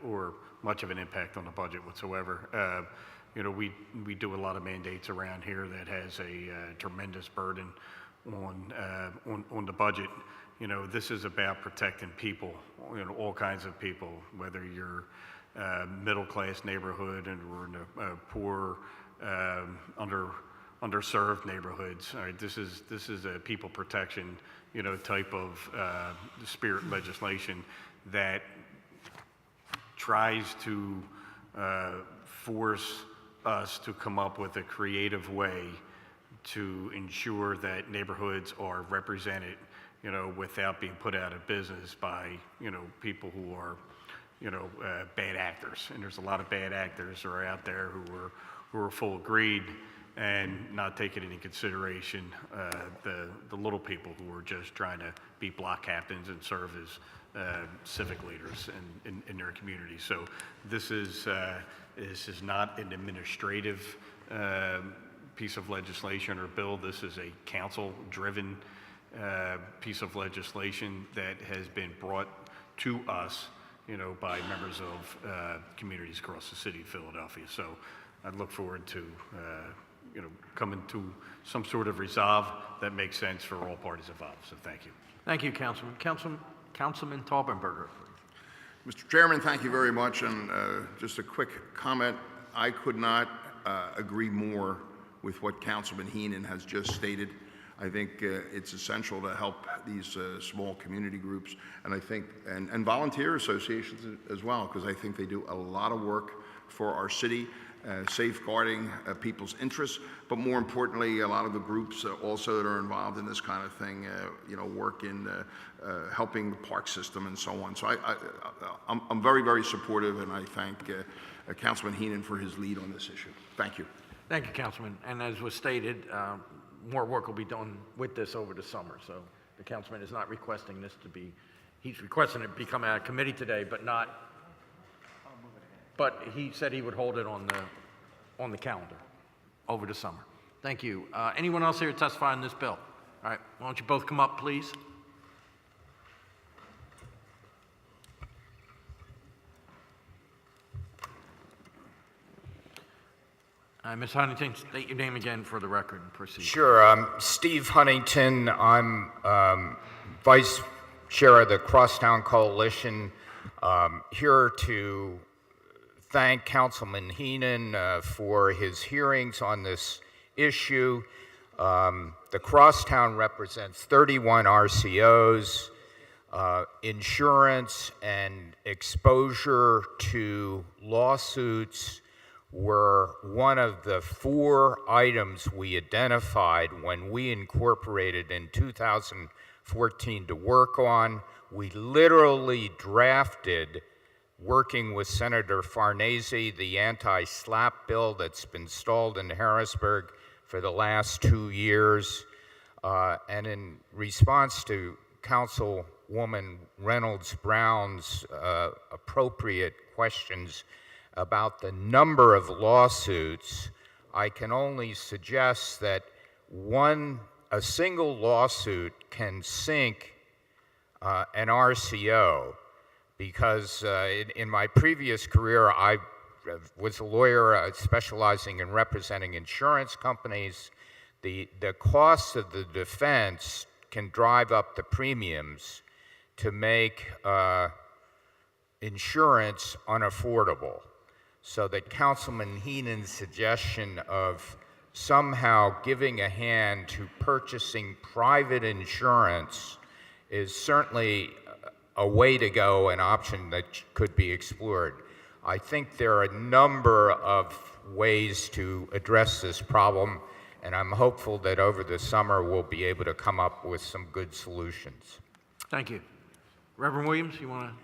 or much of an impact on the budget whatsoever. You know, we do a lot of mandates around here that has a tremendous burden on the budget. You know, this is about protecting people, you know, all kinds of people, whether you're middle-class neighborhood and we're in a poor, underserved neighborhoods. All right, this is a people protection, you know, type of spirit legislation that tries to force us to come up with a creative way to ensure that neighborhoods are represented, you know, without being put out of business by, you know, people who are, you know, bad actors. And there's a lot of bad actors who are out there who are full of greed and not taking into consideration the little people who are just trying to be block captains and serve as civic leaders in their community. So this is not an administrative piece of legislation or bill. This is a council-driven piece of legislation that has been brought to us, you know, by members of communities across the city of Philadelphia. So I look forward to, you know, coming to some sort of resolve that makes sense for all parties involved. So thank you. Thank you, Councilman. Councilman Taubenberger, please. Mr. Chairman, thank you very much. And just a quick comment. I could not agree more with what Councilman Heenan has just stated. I think it's essential to help these small community groups, and I think, and volunteer associations as well, because I think they do a lot of work for our city, safeguarding people's interests, but more importantly, a lot of the groups also that are involved in this kind of thing, you know, work in helping the park system and so on. So I'm very, very supportive, and I thank Councilman Heenan for his lead on this issue. Thank you. Thank you, Councilman. And as was stated, more work will be done with this over the summer. So the councilman is not requesting this to be he's requesting it become a committee today, but he said he would hold it on the calendar over the summer. Thank you. Anyone else here to testify on this bill? All right, why don't you both come up, please? Ms. Huntington, state your name again for the record and proceed. Sure. Steve Huntington. I'm Vice Chair of the Crosstown Coalition. Here to thank Councilman Heenan for his hearings on this issue. The Crosstown represents 31 RCOs. Insurance and exposure to lawsuits were one of the 4 items we identified when we incorporated in 2014 to work on. We literally drafted, working with Senator Farnese, the anti-SLAPP bill that's been stalled in Harrisburg for the last 2 years. And in response to Councilwoman Reynolds Brown's appropriate questions about the number of lawsuits, I can only suggest that a single lawsuit can sink an RCO, because in my previous career, I was a lawyer specializing in representing insurance companies. The cost of the defense can drive up the premiums to make insurance unaffordable. So that Councilman Heenan's suggestion of somehow giving a hand to purchasing private insurance is certainly a way to go, an option that could be explored. I think there are a number of ways to address this problem, and I'm hopeful that over the summer we'll be able to come up with some good solutions. Thank you. Reverend Williams, you want to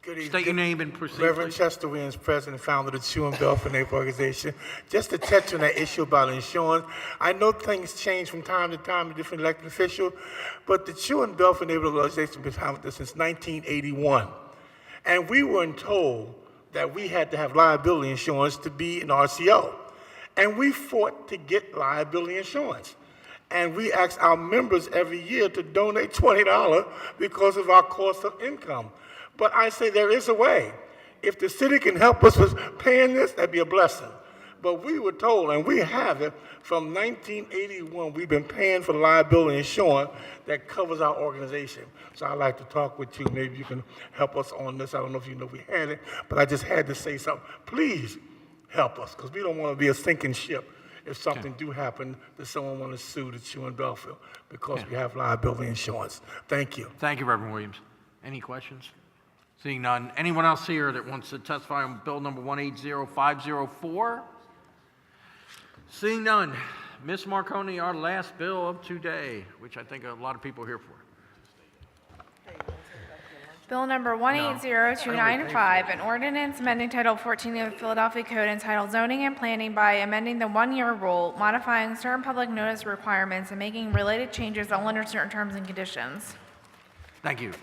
Good evening. state your name and proceed, Reverend please? Chester Williams, President and founder of the Chew and Belford Neighborhood Organization. Just to touch on that issue about insurance, I know things change from time to time with different elected officials, but the Chew and Belford Neighborhood Organization has been having this since 1981. And we weren't told that we had to have liability insurance to be an RCO. And we fought to get liability insurance. And we asked our members every year to donate $20 because of our cost of income. But I say there is a way. If the city can help us with paying this, that'd be a blessing. But we were told, and we have it, from 1981, we've been paying for liability insurance that covers our organization. So I'd like to talk with you. Maybe you can help us on this. I don't know if you know we had it, but I just had to say something. Please help us, because we don't want to be a sinking ship if something do happen that someone want to sue the Chew and Belfield, because we have liability insurance. Thank you. Thank you, Reverend Williams. Any questions? Seeing none. Anyone else here that wants to testify on bill number 180504? Seeing none. Ms. Marconi, our last bill of today, which I think a lot of people are here for. Bill number 180295, an ordinance amending Title 14 of the Philadelphia Code entitled Zoning and Planning by amending the one-year rule, modifying certain public notice requirements, and making related changes all under certain terms and conditions. Thank you.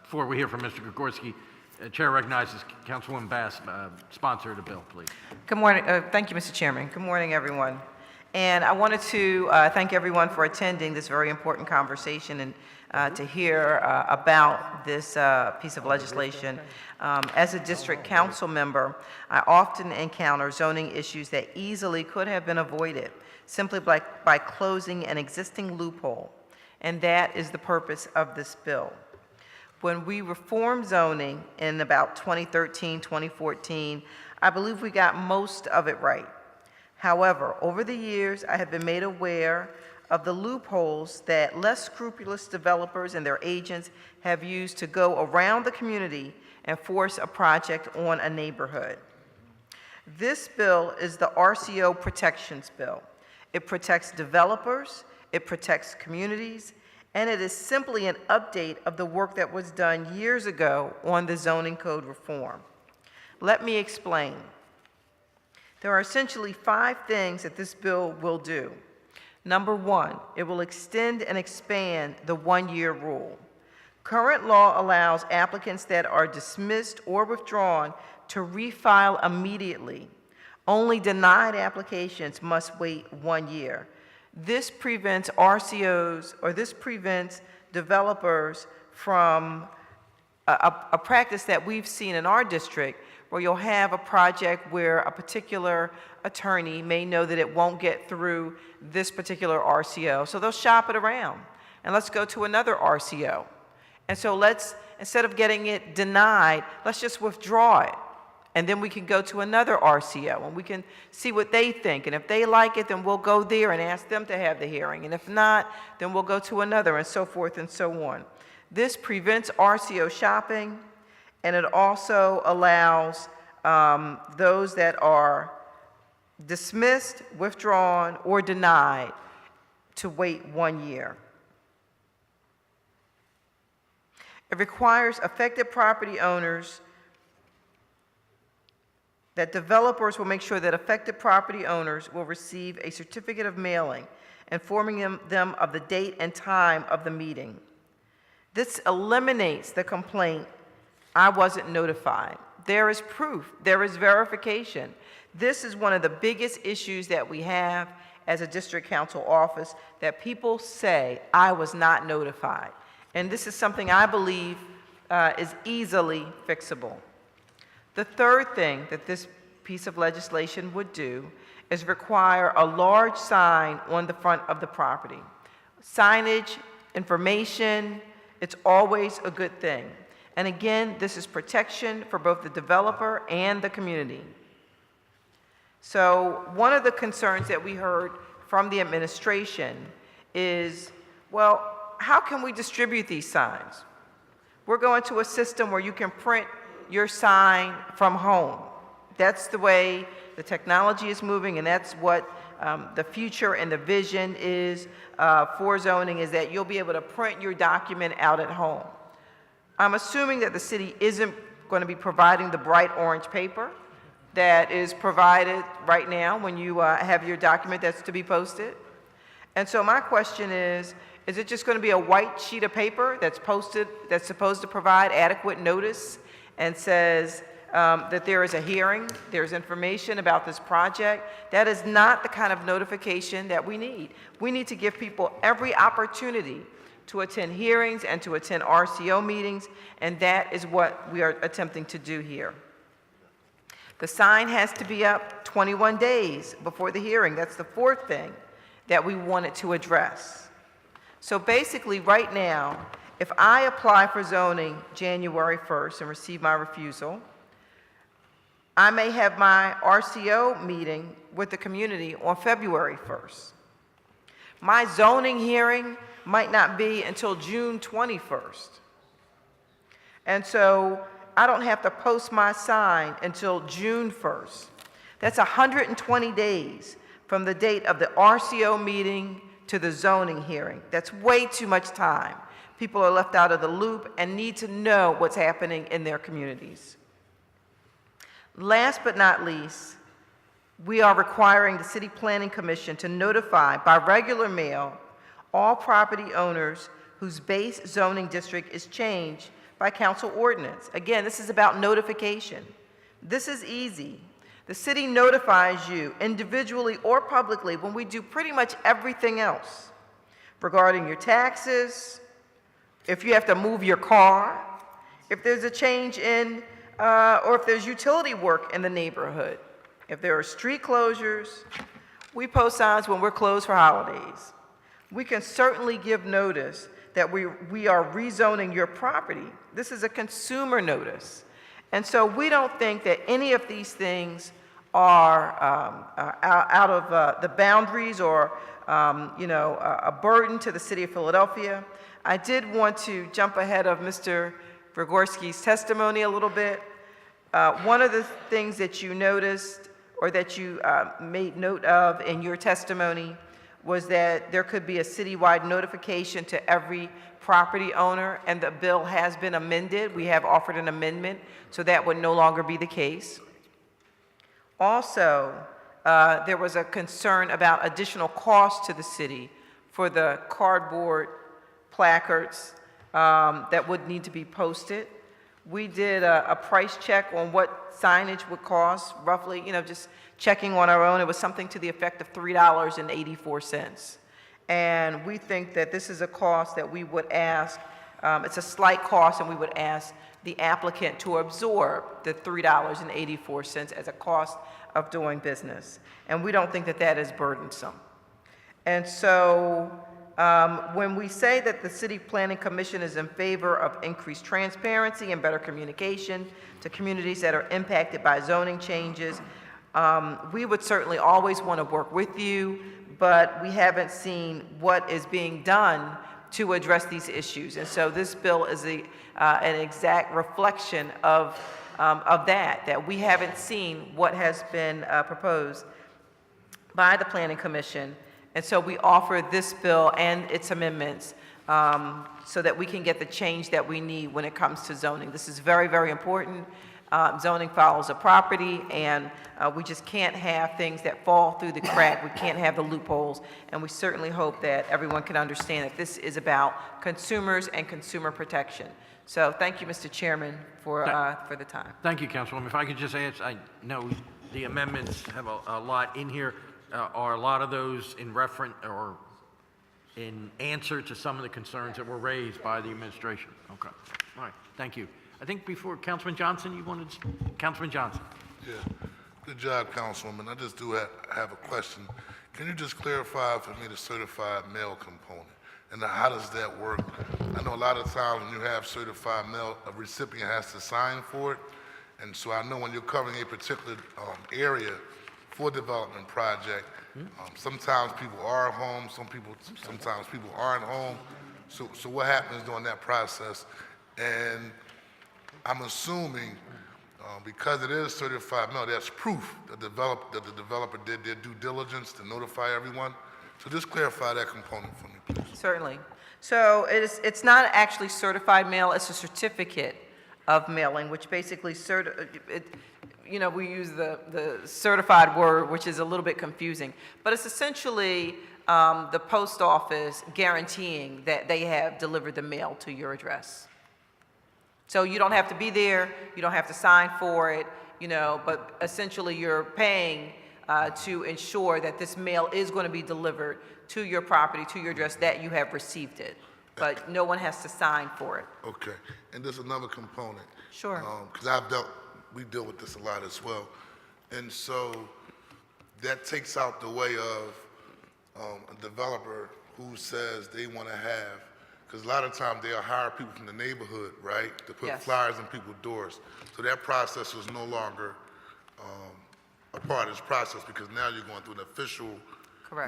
Before we hear from Mr. Gregorski, Chair recognizes Councilwoman Bass, sponsor of the bill, please. Good morning. Thank you, Mr. Chairman. Good morning, everyone. And I wanted to thank everyone for attending this very important conversation and to hear about this piece of legislation. As a district council member, I often encounter zoning issues that easily could have been avoided simply by closing an existing loophole. And that is the purpose of this bill. When we reformed zoning in about 2013, 2014, I believe we got most of it right. However, over the years, I have been made aware of the loopholes that less scrupulous developers and their agents have used to go around the community and force a project on a neighborhood. This bill is the RCO Protections Bill. It protects developers, it protects communities, and it is simply an update of the work that was done years ago on the zoning code reform. Let me explain. There are essentially 5 things that this bill will do. Number 1, it will extend and expand the one-year rule. Current law allows applicants that are dismissed or withdrawn to refile immediately. Only denied applications must wait 1 year. This prevents RCOs, or this prevents developers from a practice that we've seen in our district, where you'll have a project where a particular attorney may know that it won't get through this particular RCO, so they'll shop it around, and let's go to another RCO. And so let's, instead of getting it denied, let's just withdraw it. And then we can go to another RCO, and we can see what they think. And if they like it, then we'll go there and ask them to have the hearing. And if not, then we'll go to another, and so forth and so on. This prevents RCO shopping, and it also allows those that are dismissed, withdrawn, or denied to wait 1 year. It requires affected property owners, that developers will make sure that affected property owners will receive a certificate of mailing informing them of the date and time of the meeting. This eliminates the complaint, "I wasn't notified." There is proof, there is verification. This is one of the biggest issues that we have as a district council office, that people say, "I was not notified." And this is something I believe is easily fixable. The third thing that this piece of legislation would do is require a large sign on the front of the property. Signage, information, it's always a good thing. And again, this is protection for both the developer and the community. So one of the concerns that we heard from the administration is, well, how can we distribute these signs? We're going to a system where you can print your sign from home. That's the way the technology is moving, and that's what the future and the vision is for zoning, is that you'll be able to print your document out at home. I'm assuming that the city isn't going to be providing the bright orange paper that is provided right now when you have your document that's to be posted. And so my question is it just going to be a white sheet of paper that's posted, that's supposed to provide adequate notice and says that there is a hearing, there's information about this project? That is not the kind of notification that we need. We need to give people every opportunity to attend hearings and to attend RCO meetings, and that is what we are attempting to do here. The sign has to be up 21 days before the hearing. That's the fourth thing that we wanted to address. So basically, right now, if I apply for zoning January 1st and receive my refusal, I may have my RCO meeting with the community on February 1st. My zoning hearing might not be until June 21st. And so I don't have to post my sign until June 1st. That's 120 days from the date of the RCO meeting to the zoning hearing. That's way too much time. People are left out of the loop and need to know what's happening in their communities. Last but not least, we are requiring the City Planning Commission to notify by regular mail all property owners whose base zoning district is changed by council ordinance. Again, this is about notification. This is easy. The city notifies you individually or publicly when we do pretty much everything else regarding your taxes, if you have to move your car, if there's a change in, or if there's utility work in the neighborhood, if there are street closures. We post signs when we're closed for holidays. We can certainly give notice that we are rezoning your property. This is a consumer notice. And so we don't think that any of these things are out of the boundaries or a burden to the city of Philadelphia. I did want to jump ahead of Mr. Grigorski's testimony a little bit. One of the things that you noticed or that you made note of in your testimony was that there could be a citywide notification to every property owner, and the bill has been amended. We have offered an amendment, so that would no longer be the case. Also, there was a concern about additional costs to the city for the cardboard placards that would need to be posted. We did a price check on what signage would cost, roughly, just checking on our own. It was something to the effect of $3.84. And we think that this is a cost that we would ask, it's a slight cost, and we would ask the applicant to absorb the $3.84 as a cost of doing business. And we don't think that that is burdensome. And so when we say that the City Planning Commission is in favor of increased transparency and better communication to communities that are impacted by zoning changes, we would certainly always want to work with you, but we haven't seen what is being done to address these issues. And so this bill is an exact reflection of that we haven't seen what has been proposed by the Planning Commission. And so we offer this bill and its amendments so that we can get the change that we need when it comes to zoning. This is very, very important. Zoning follows a property, and we just can't have things that fall through the crack. We can't have the loopholes, and we certainly hope that everyone can understand that this is about consumers and consumer protection. So thank you, Mr. Chairman, for the time. Thank you, Councilwoman. If I could just ask, I know the amendments have a lot in here. Are a lot of those in reference or in answer to some of the concerns that were raised by the administration? Okay. All right. Thank you. I think before Councilman Johnson, you wanted Councilman Johnson. Yeah, good job, Councilwoman. I just do have a question. Can you just clarify for me the certified mail component? And how does that work? I know a lot of times when you have certified mail, a recipient has to sign for it. And so I know when you're covering a particular area for development project, sometimes people are home, sometimes people aren't home. So what happens during that process? And I'm assuming because it is certified mail, that's proof that the developer did their due diligence to notify everyone. So just clarify that component for me, please. Certainly. So it's not actually certified mail, it's a certificate of mailing, which basically, we use the certified word, which is a little bit confusing. But it's essentially the post office guaranteeing that they have delivered the mail to your address. So you don't have to be there, you don't have to sign for it, but essentially you're paying to ensure that this mail is going to be delivered to your property, to your address, that you have received it. But no one has to sign for it. Okay, and there's another component. Sure. Because we deal with this a lot as well. And so that takes out the way of a developer who says they want to have, because a lot of times they'll hire people from the neighborhood, right, to put flyers in people's doors. So that process is no longer a part of this process because now you're going through an official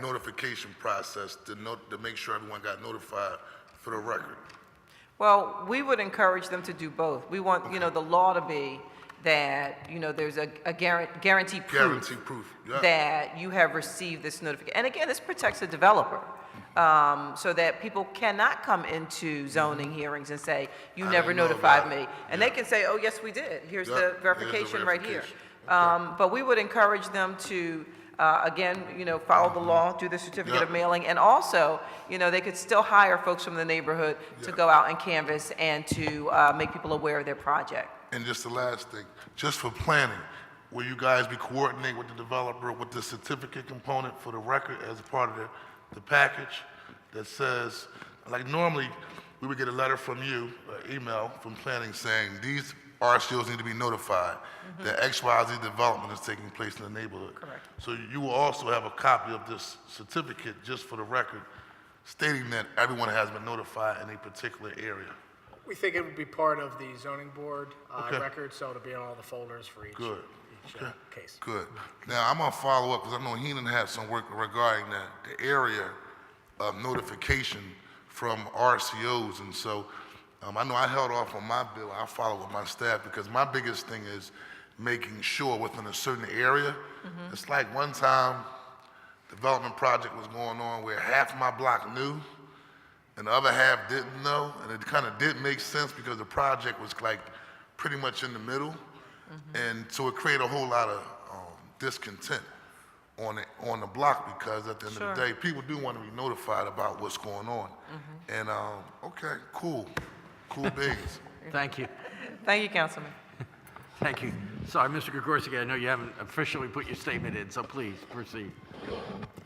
notification process to make sure everyone got notified for the record. Well, we would encourage them to do both. We want, the law to be that, there's a guaranteed proof, that you have received this notification. And again, this protects the developer. So that people cannot come into zoning hearings and say, you never notified me. And they can say, oh, yes, we did. Here's the verification right here. But we would encourage them to, again, follow the law, do the certificate of mailing, and also, they could still hire folks from the neighborhood to go out and canvass and to make people aware of their project. And just the last thing, just for planning, will you guys be coordinating with the developer with the certificate component for the record as a part of the package that says, like normally we would get a letter from you, an email from planning saying these RCOs need to be notified that XYZ development is taking place in the neighborhood. Correct. So you will also have a copy of this certificate just for the record stating that everyone has been notified in a particular area. We think it would be part of the zoning board record, so it'll be in all the folders for each, case. Good. Now, I'm going to follow up because I know Heenan had some work regarding the area of notification from RCOs. And so I know I held off on my bill. I'll follow with my staff because my biggest thing is making sure within a certain area. It's like one time, development project was going on where half my block knew and the other half didn't know. And it kind of didn't make sense because the project was like pretty much in the middle. And so it created a whole lot of discontent on the block because at the end of the day, people do want to be notified about what's going on. And okay, cool. Cool beans. Thank you. Thank you, Councilman. Thank you. Sorry, Mr. Gregorski, I know you haven't officially put your statement in, so please proceed.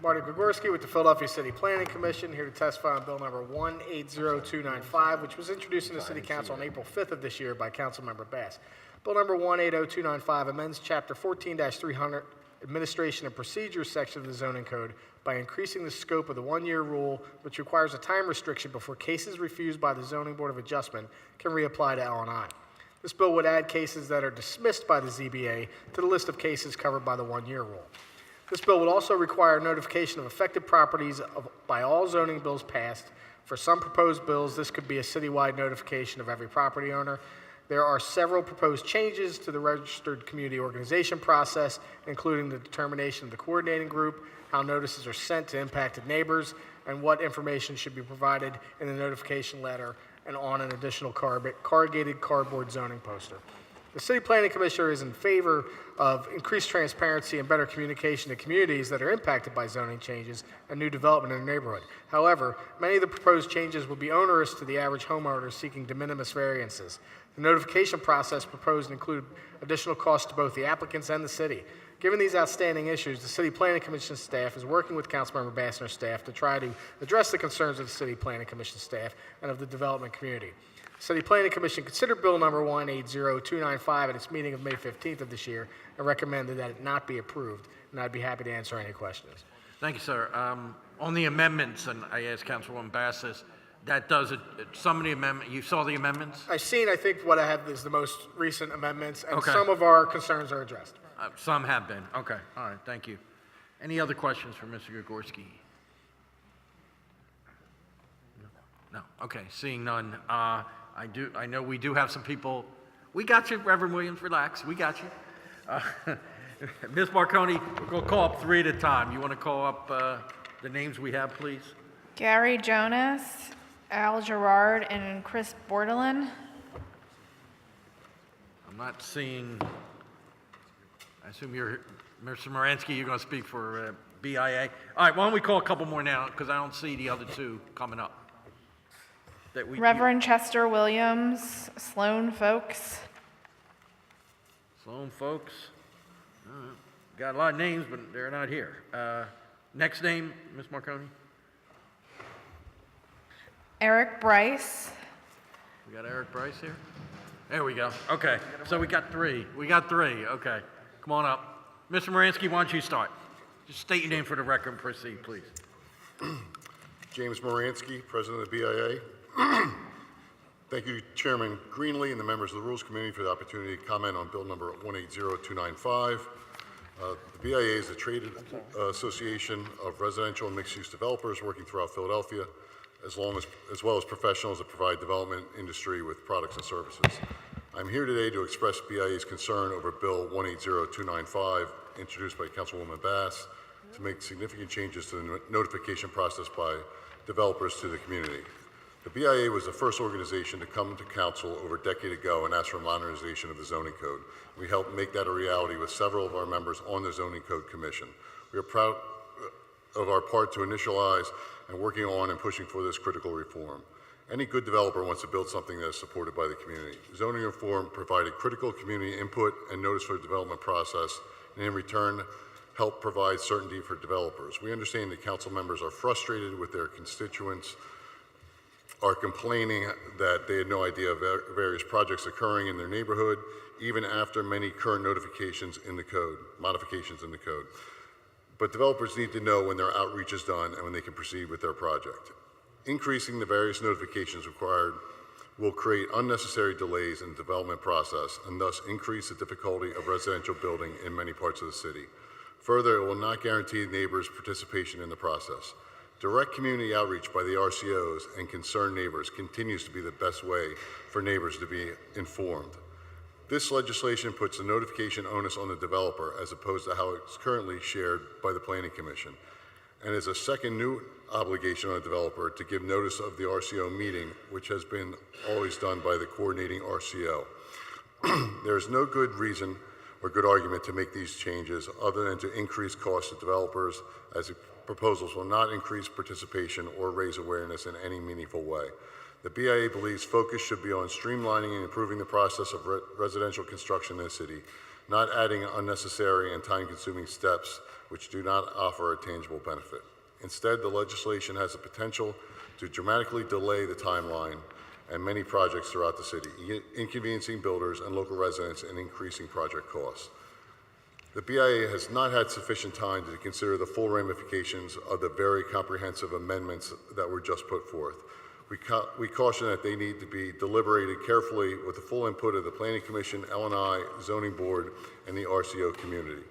Marty Gregorski with the Philadelphia City Planning Commission, here to testify on bill number 180295, which was introduced in the City Council on April 5th of this year by Councilmember Bass. Bill number 180295 amends Chapter 14-300 Administration and Procedures section of the zoning code by increasing the scope of the one-year rule, which requires a time restriction before cases refused by the Zoning Board of Adjustment can reapply to L&I. This bill would add cases that are dismissed by the ZBA to the list of cases covered by the one-year rule. This bill would also require notification of affected properties by all zoning bills passed. For some proposed bills, this could be a citywide notification of every property owner. There are several proposed changes to the registered community organization process, including the determination of the coordinating group, how notices are sent to impacted neighbors, and what information should be provided in the notification letter and on an additional corrugated cardboard zoning poster. The City Planning Commissioner is in favor of increased transparency and better communication to communities that are impacted by zoning changes and new development in the neighborhood. However, many of the proposed changes will be onerous to the average homeowner seeking de minimis variances. The notification process proposed include additional costs to both the applicants and the city. Given these outstanding issues, the City Planning Commission staff is working with Councilmember Bassner's staff to try to address the concerns of the City Planning Commission staff and of the development community. The City Planning Commission considered Bill number 180295 at its meeting of May 15th of this year and recommended that it not be approved, and I'd be happy to answer any questions. Thank you, sir. On the amendments, and I asked Councilwoman Bass this, that does it, some of the amendment, you saw the amendments? I've seen, I think what I have is the most recent amendments, and Okay. some of our concerns are addressed. Some have been. Okay, all right, thank you. Any other questions for Mr. Gregorski? No, okay, seeing none. I know we do have some people. We got you, Reverend Williams, relax, we got you. Ms. Marconi, we're gonna call up three at a time. You wanna call up the names we have, please? Gary Jonas, Al Gerard, and Chris Bordelin. I'm not seeing, I assume you're, Mr. Moranski, you're going to speak for BIA. All right, why don't we call a couple more now, because I don't see the other two coming up. Reverend Chester Williams, Sloan Folks. Sloan folks. All right. Got a lot of names, but they're not here. Next name, Ms. Marconi? Eric Bryce. We got Eric Bryce here? There we go. Okay, so we got three. We got three, okay. Come on up. Mr. Moranski, why don't you start? Just state your name for the record and proceed, please. James Moranski, President of the BIA. Thank you, Chairman Greenlee and the members of the Rules Committee for the opportunity to comment on Bill number 180295. The BIA is a trade association of residential and mixed-use developers working throughout Philadelphia, as well as professionals that provide development industry with products and services. I'm here today to express BIA's concern over Bill 180295, introduced by Councilwoman Bass, to make significant changes to the notification process by developers to the community. The BIA was the first organization to come to council over a decade ago and ask for modernization of the zoning code. We helped make that a reality with several of our members on the Zoning Code Commission. We are proud of our part to initialize and working on and pushing for this critical reform. Any good developer wants to build something that is supported by the community. Zoning reform provided critical community input and notice for the development process, and in return, help provide certainty for developers. We understand that council members are frustrated with their constituents, are complaining that they had no idea of various projects occurring in their neighborhood, even after many current notifications in the code, modifications in the code. But developers need to know when their outreach is done and when they can proceed with their project. Increasing the various notifications required will create unnecessary delays in the development process and thus increase the difficulty of residential building in many parts of the city. Further, it will not guarantee neighbors' participation in the process. Direct community outreach by the RCOs and concerned neighbors continues to be the best way for neighbors to be informed. This legislation puts the notification onus on the developer as opposed to how it's currently shared by the Planning Commission, and is a second new obligation on a developer to give notice of the RCO meeting, which has been always done by the coordinating RCO. There is no good reason or good argument to make these changes other than to increase costs to developers, as the proposals will not increase participation or raise awareness in any meaningful way. The BIA believes focus should be on streamlining and improving the process of residential construction in the city, not adding unnecessary and time-consuming steps which do not offer a tangible benefit. Instead, the legislation has the potential to dramatically delay the timeline and many projects throughout the city, inconveniencing builders and local residents and increasing project costs. The BIA has not had sufficient time to consider the full ramifications of the very comprehensive amendments that were just put forth. We caution that they need to be deliberated carefully with the full input of the Planning Commission, L&I, Zoning Board, and the RCO community.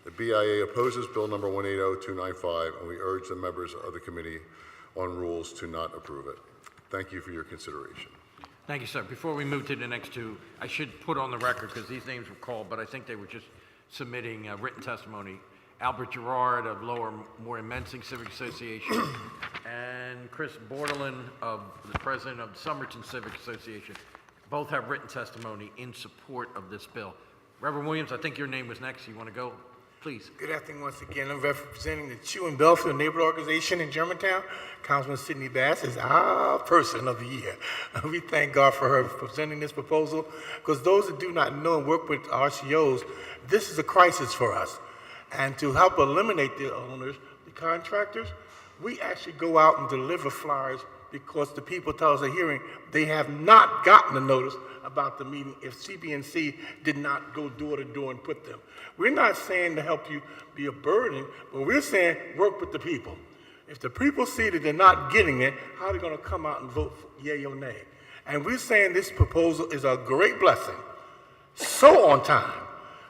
The BIA opposes Bill number 180295, and we urge the members of the Committee on Rules to not approve it. Thank you for your consideration. Thank you, sir. Before we move to the next two, I should put on the record, because these names were called, but I think they were just submitting written testimony. Albert Gerard of Lower Moranski Civic Association, and Chris Bordelin, of the president of the Somerton Civic Association. Both have written testimony in support of this bill. Reverend Williams, I think your name was next. You want to go? Please. Good afternoon once again. I'm representing the Chew and Belfield Neighborhood Organization in Germantown. Councilman Sidney Bass is our person of the year. We thank God for her presenting this proposal, because those that do not know and work with RCOs, this is a crisis for us. And to help eliminate the owners, the contractors, we actually go out and deliver flyers, because the people tell us at hearing they have not gotten a notice about the meeting if CB&C did not go door to door and put them. We're not saying to help you be a burden, but we're saying work with the people. If the people see that they're not getting it, how are they going to come out and vote for yea or nay? And we're saying this proposal is a great blessing, so on time,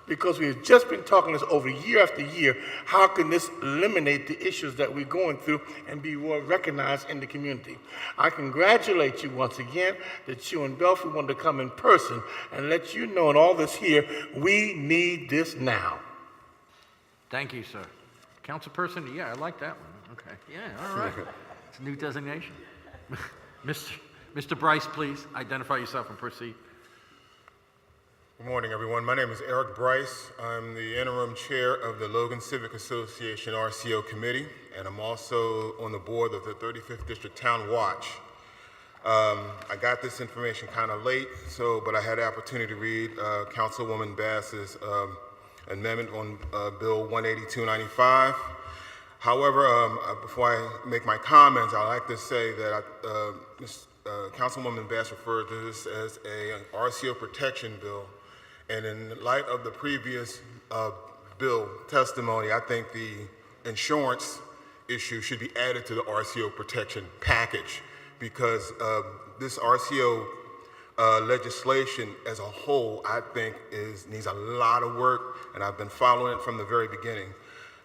because we've just been talking this over year after year. How can this eliminate the issues that we're going through and be well recognized in the community? I congratulate you once again that you and Belfield wanted to come in person and let you know in all this here, we need this now. Thank you, sir. Councilperson, yeah, I like that one. Okay, yeah, all right. It's a new designation. Mr. Bryce, please identify yourself and proceed. Good morning, everyone. My name is Eric Bryce. I'm the interim chair of the Logan Civic Association RCO Committee, and I'm also on the board of the 35th District Town Watch. I got this information kind of late, but I had the opportunity to read Councilwoman Bass's amendment on Bill 18295. However, before I make my comments, I'd like to say that Councilwoman Bass referred to this as an RCO protection bill. And in light of the previous bill testimony, I think the insurance issue should be added to the RCO protection package, because this RCO legislation as a whole, I think, needs a lot of work, and I've been following it from the very beginning.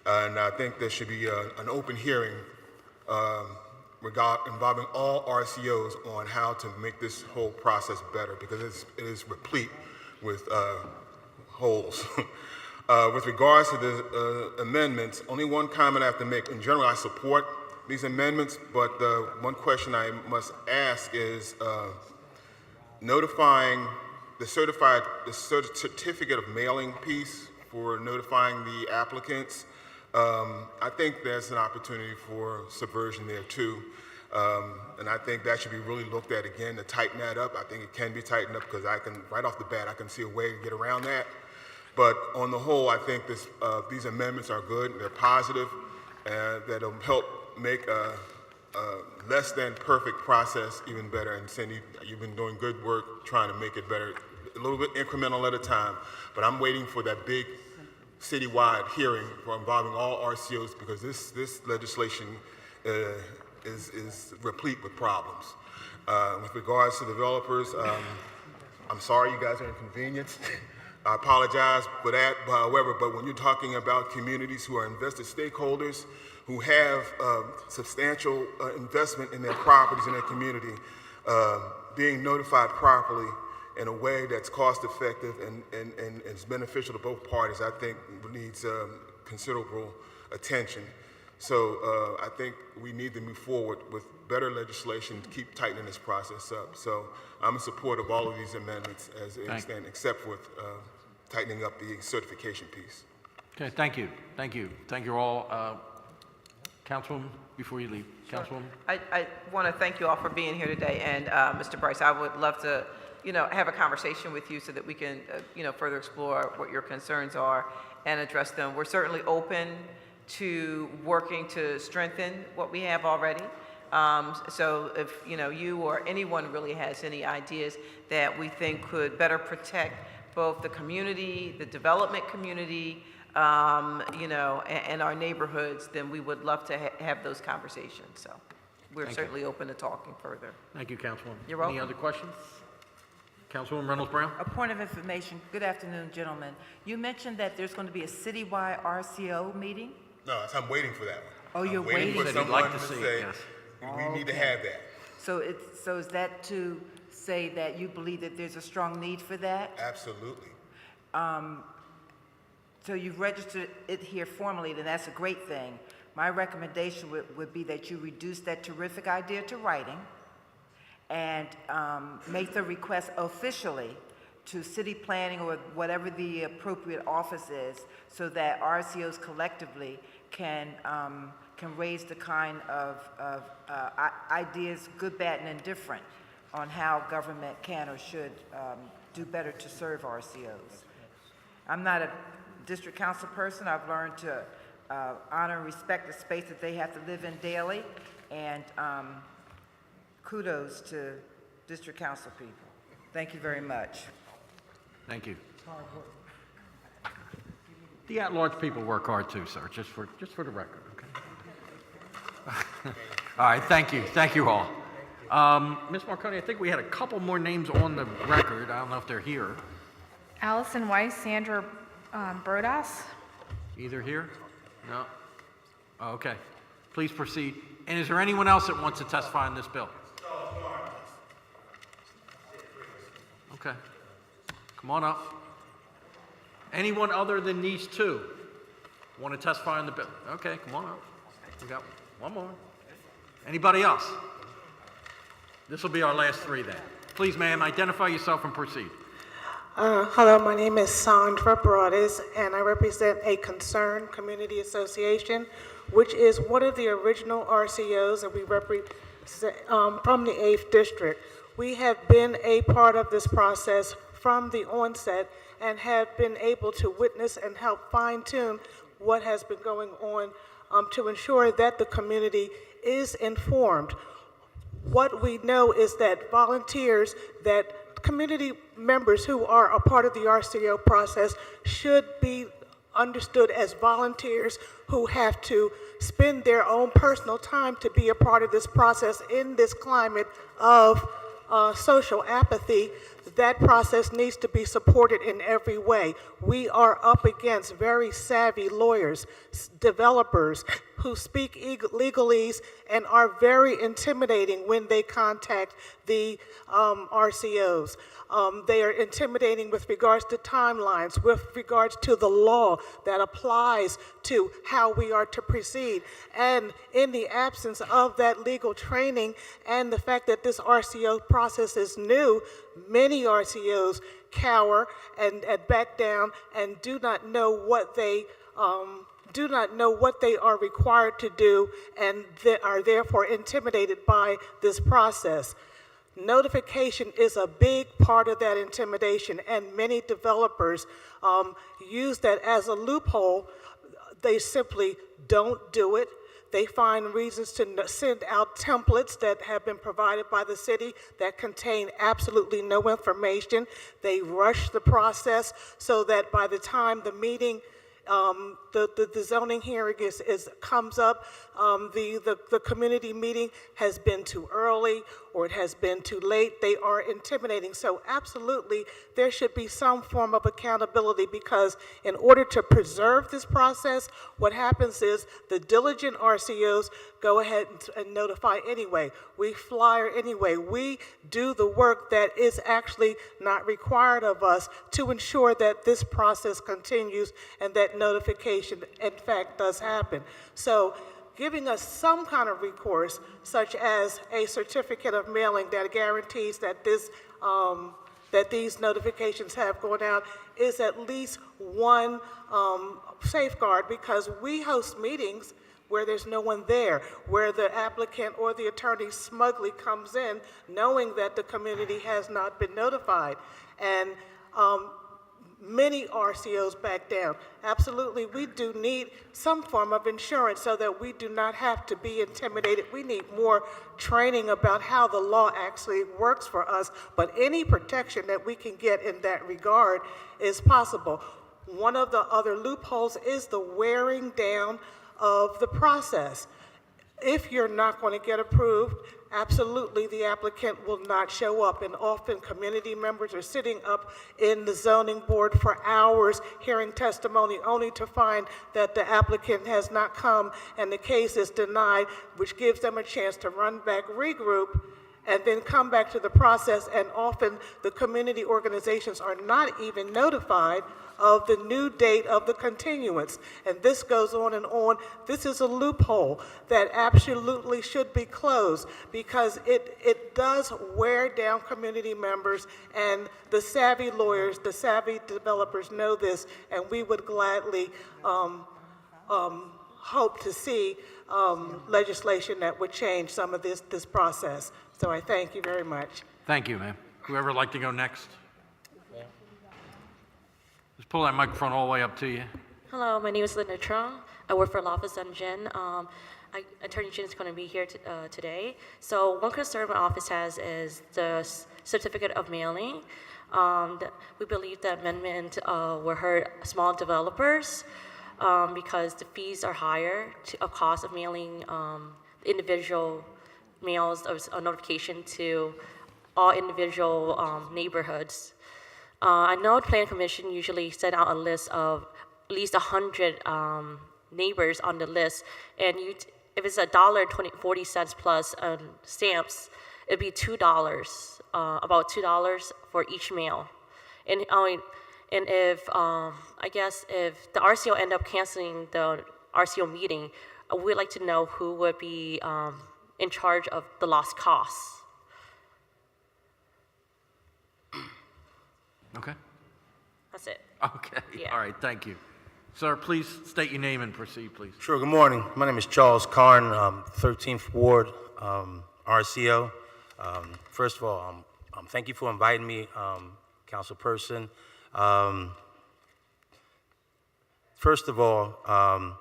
And I think there should be an open hearing involving all RCOs on how to make this whole process better, because it is replete with holes. With regards to the amendments, only one comment I have to make. In general, I support these amendments, but one question I must ask is notifying the certificate of mailing piece for notifying the applicants. I think there's an opportunity for subversion there too. And I think that should be really looked at again to tighten that up. I think it can be tightened up, because right off the bat, I can see a way to get around that. But on the whole, I think these amendments are good, they're positive, and that'll help make a less than perfect process even better. And Cindy, you've been doing good work trying to make it better, a little bit incremental at a time. But I'm waiting for that big citywide hearing involving all RCOs, because this legislation is replete with problems. With regards to developers, I'm sorry you guys are inconvenienced. I apologize for that. However, but when you're talking about communities who are invested stakeholders, who have substantial investment in their properties in their community, being notified properly in a way that's cost effective and is beneficial to both parties, I think needs considerable attention. So I think we need to move forward with better legislation to keep tightening this process up. So I'm in support of all of these amendments as they stand, except with tightening up the certification piece. Okay, thank you. Thank you. Thank you all. Councilwoman, before you leave, Councilwoman? I want to thank you all for being here today, and Mr. Bryce, I would love to, have a conversation with you so that we can, further explore what your concerns are and address them. We're certainly open to working to strengthen what we have already. So if, you or anyone really has any ideas that we think could better protect both the community, the development community, and our neighborhoods, then we would love to have those conversations. So we're certainly open to talking further. Thank you, Councilwoman. You're welcome. Any other questions? Councilwoman Reynolds Brown? A point of information. Good afternoon, gentlemen. You mentioned that there's going to be a citywide RCO meeting? No, I'm waiting for that one. Oh, you're I'm waiting for Said he'd someone like to to see it, say, yes. we need to have that. So is that to say that you believe that there's a strong need for that? Absolutely. So you've registered it here formally, then that's a great thing. My recommendation would be that you reduce that terrific idea to writing and make the request officially to city planning or whatever the appropriate office is, so that RCOs collectively can raise the kind of ideas, good, bad, and indifferent, on how government can or should do better to serve RCOs. I'm not a district council person. I've learned to honor and respect the space that they have to live in daily, and kudos to district council people. Thank you very much. Thank you. The at-large people work hard too, sir, just for the record, okay? All right, thank you. Thank you all. Ms. Marconi, I think we had a couple more names on the record. I don't know if they're here. Allison Weiss, Sandra Brodas. Either here? No? Oh, okay. Please proceed. And is there anyone else that wants to testify on this bill? Okay. Come on up. Anyone other than these two want to testify on the bill? Okay, come on up. We got one more. Anybody else? This will be our last three then. Please, ma'am, identify yourself and proceed. Hello, my name is Sandra Broadus, and I represent a concerned community association, which is one of the original RCOs that we represent from the 8th District. We have been a part of this process from the onset and have been able to witness and help fine-tune what has been going on to ensure that the community is informed. What we know is that volunteers, that community members who are a part of the RCO process should be understood as volunteers who have to spend their own personal time to be a part of this process in this climate of social apathy. That process needs to be supported in every way. We are up against very savvy lawyers, developers who speak legalese and are very intimidating when they contact the RCOs. They are intimidating with regards to timelines, with regards to the law that applies to how we are to proceed. And in the absence of that legal training and the fact that this RCO process is new, many RCOs cower and back down and do not know what they are required to do, and they are therefore intimidated by this process. Notification is a big part of that intimidation, and many developers use that as a loophole. They simply don't do it. They find reasons to send out templates that have been provided by the city that contain absolutely no information. They rush the process so that by the time the meeting, the zoning hearing comes up, the community meeting has been too early or it has been too late. They are intimidating. So absolutely, there should be some form of accountability, because in order to preserve this process, what happens is the diligent RCOs go ahead and notify anyway. We flyer anyway. We do the work that is actually not required of us to ensure that this process continues and that notification, in fact, does happen. So giving us some kind of recourse, such as a certificate of mailing that guarantees that that these notifications have gone out, is at least one safeguard, because we host meetings where there's no one there, where the applicant or the attorney smugly comes in knowing that the community has not been notified. And many RCOs back down. Absolutely, we do need some form of insurance so that we do not have to be intimidated. We need more training about how the law actually works for us, but any protection that we can get in that regard is possible. One of the other loopholes is the wearing down of the process. If you're not going to get approved, absolutely the applicant will not show up, and often community members are sitting up in the zoning board for hours hearing testimony only to find that the applicant has not come and the case is denied, which gives them a chance to run back, regroup, and then come back to the process, and often the community organizations are not even notified of the new date of the continuance. And this goes on and on. This is a loophole that absolutely should be closed because it does wear down community members, and the savvy lawyers, the savvy developers know this, and we would gladly hope to see legislation that would change some of this process. So I thank you very much. Thank you, ma'am. Whoever would like to go next? Just pull that microphone all the way up to you. Hello, my name is Linda Trung. I work for Law Office on Jen. Attorney Jen is going to be here today. So one concern my office has is the certificate of mailing. We believe the amendment will hurt small developers because the fees are higher of cost of mailing individual mails a notification to all individual neighborhoods. I know the Planning Commission usually send out a list of at least 100 neighbors on the list, and if it's $1.40 plus stamps, it'd be $2, about $2 for each mail. And if I guess if the RCO end up canceling the RCO meeting, we'd like to know who would be in charge of the lost costs. Okay. That's it. Okay. Yeah. All right. Thank you. Sir, please state your name and proceed, please. Sure. Good morning. My name is Charles Karn, 13th Ward RCO. First of all, thank you for inviting me, councilperson. First of all,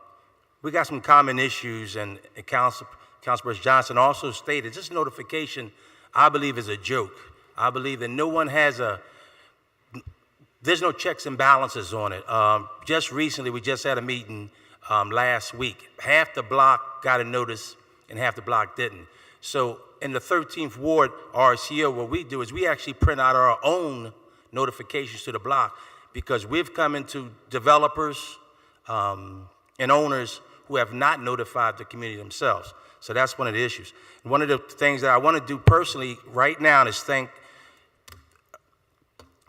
we got some common issues, and Councilperson Johnson also stated this notification, I believe, is a joke. I believe that no one has there's no checks and balances on it. Just recently, we just had a meeting last week. Half the block got a notice and half the block didn't. So in the 13th Ward RCO, what we do is we actually print out our own notifications to the block because we've come into developers and owners who have not notified the community themselves. So that's one of the issues. And one of the things that I want to do personally right now is thank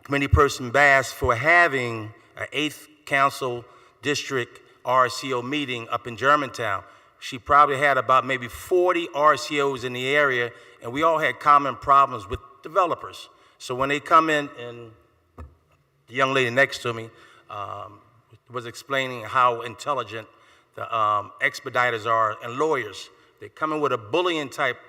Committee Person Bass for having an 8th Council District RCO meeting up in Germantown. She probably had about maybe 40 RCOs in the area, and we all had common problems with developers. So when they come in, and the young lady next to me was explaining how intelligent the expediters are and lawyers. They come in with a bullying type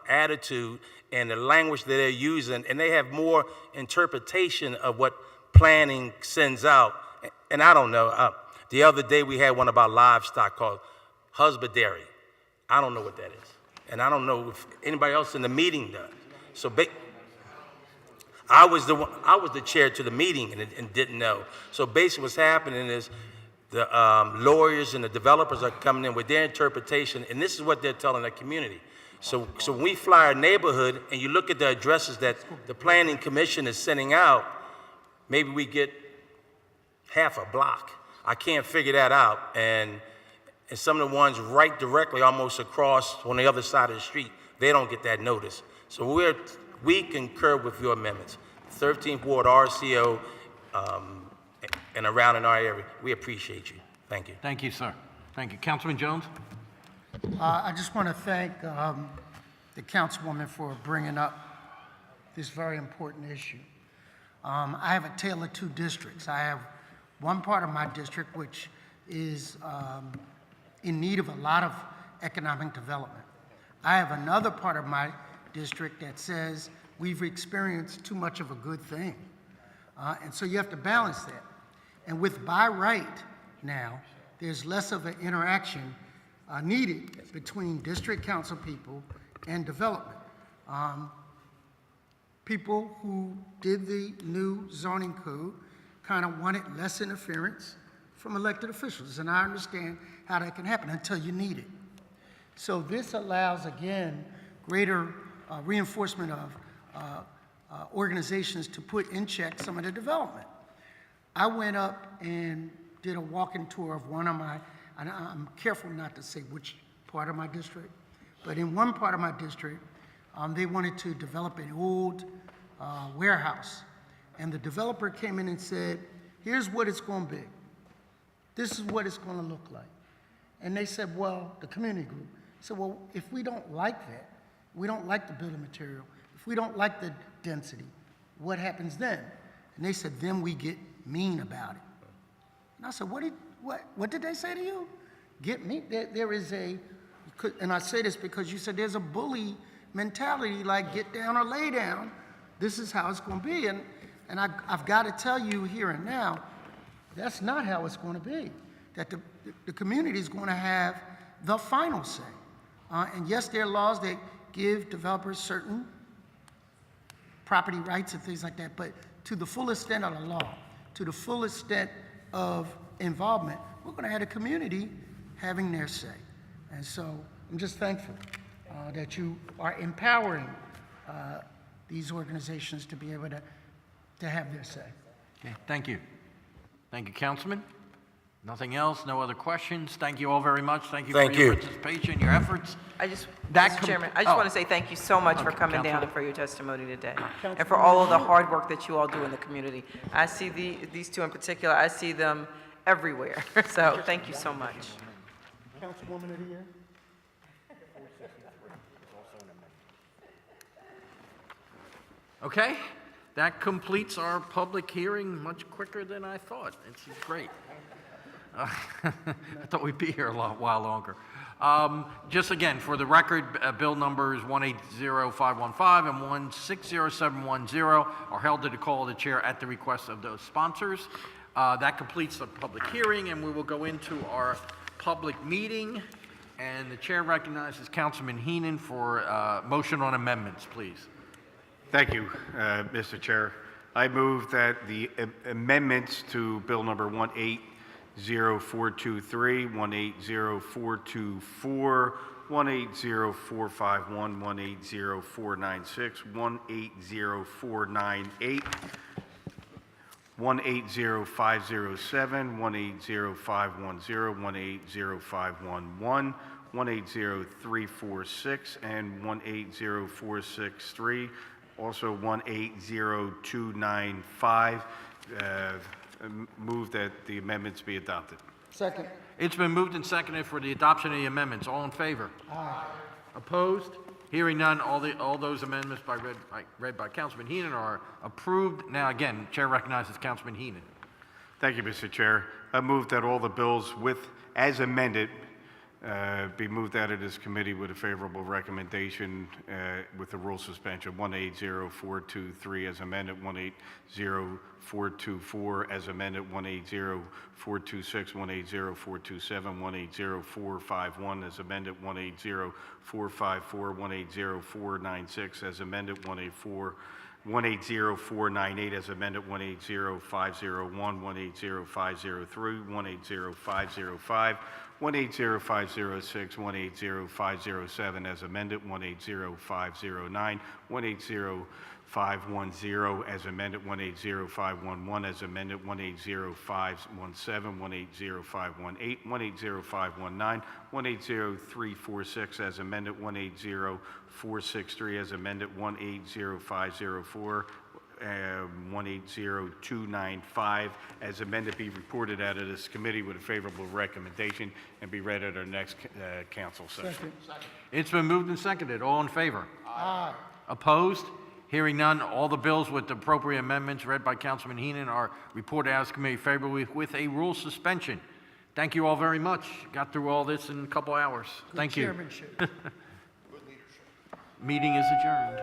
attitude and the language that they're using, and they have more interpretation of what planning sends out. And I don't know. The other day we had one about livestock called husbandry. I don't know what that is, and I don't know if anybody else in the meeting does. So I was the chair to the meeting and didn't know. So basically, what's happening is the lawyers and the developers are coming in with their interpretation, and this is what they're telling the community. So when we fly our neighborhood and you look at the addresses that the Planning Commission is sending out, maybe we get half a block. I can't figure that out. And some of the ones right directly almost across on the other side of the street, they don't get that notice. So we concur with your amendments. 13th Ward RCO and around in our area, we appreciate you. Thank you. Thank you, sir. Thank you. Councilman Jones? I just want to thank the councilwoman for bringing up this very important issue. I have a tale of two districts. I have one part of my district which is in need of a lot of economic development. I have another part of my district that says we've experienced too much of a good thing. And so you have to balance that. And with by right now, there's less of an interaction needed between district council people and development. People who did the new zoning code kind of wanted less interference from elected officials, and I understand how that can happen until you need it. So this allows, again, greater reinforcement of organizations to put in check some of the development. I went up and did a walking tour of one of my, and I'm careful not to say which part of my district, but in one part of my district, they wanted to develop an old warehouse. And the developer came in and said, here's what it's going to be. This is what it's going to look like. And they said, well, the community group said, well, if we don't like that, we don't like the building material, if we don't like the density, what happens then? And they said, then we get mean about it. And I said, what did they say to you? Get mean? There is a, and I say this because you said there's a bully mentality, like get down or lay down. This is how it's going to be. And I've got to tell you here and now, that's not how it's going to be. That the community is going to have the final say. And yes, there are laws that give developers certain property rights and things like that, but to the full extent of the law, to the full extent of involvement, we're going to have the community having their say. And so I'm just thankful that you are empowering these organizations to be able to have their say. Okay, thank you. Thank you, Councilman. Nothing else, no other questions. Thank you all very much. Thank you for your participation, your efforts. Mr. Chairman, I just want to say thank you so much for coming down and for your testimony today, and for all of the hard work that you all do in the community. I see these two in particular, I see them everywhere, so thank you so much. Councilwoman of the year? Okay, that completes our public hearing much quicker than I thought. It's great. I thought we'd be here a while longer. Just again, for the record, bill numbers 180515 and 160710 are held to the call of the chair at the request of those sponsors. That completes the public hearing, and we will go into our public meeting. And the chair recognizes Councilman Heenan for motion on amendments, please. Thank you, Mr. Chair. I move that the amendments to Bill number 180423, 180424, 180451, 180496, 180498, 180507, 180510, 180511, 180346, and 180463. Also 180295. Move that the amendments be adopted. Second. It's been moved and seconded for the adoption of the amendments. All in favor? Aye. Opposed? Hearing none, all those amendments read by Councilman Heenan are approved. Now again, Chair recognizes Councilman Heenan. Thank you, Mr. Chair. I move that all the bills as amended be moved out of this committee with a favorable recommendation with the rule suspension. 180423 as amended, 180424 as amended, 180426, 180427, 180451 as amended, 180454, 180496 as amended, 180498 as amended, 180501, 180503, 180505, 180506, 180507 as amended, 180509, 180510 as amended, 180511 as amended, 180517, 180518, 180519, 180346 as amended, 180463 as amended, 180504, 180295 as amended be reported out of this committee with a favorable recommendation and be read at our next council session. Second. It's been moved and seconded. All in favor? Aye. Opposed? Hearing none, all the bills with the appropriate amendments read by Councilman Heenan are reported out of this committee favorably with a rule suspension. Thank you all very much. Got through all this in a couple hours. Thank you. Chairmanship. Meeting is adjourned.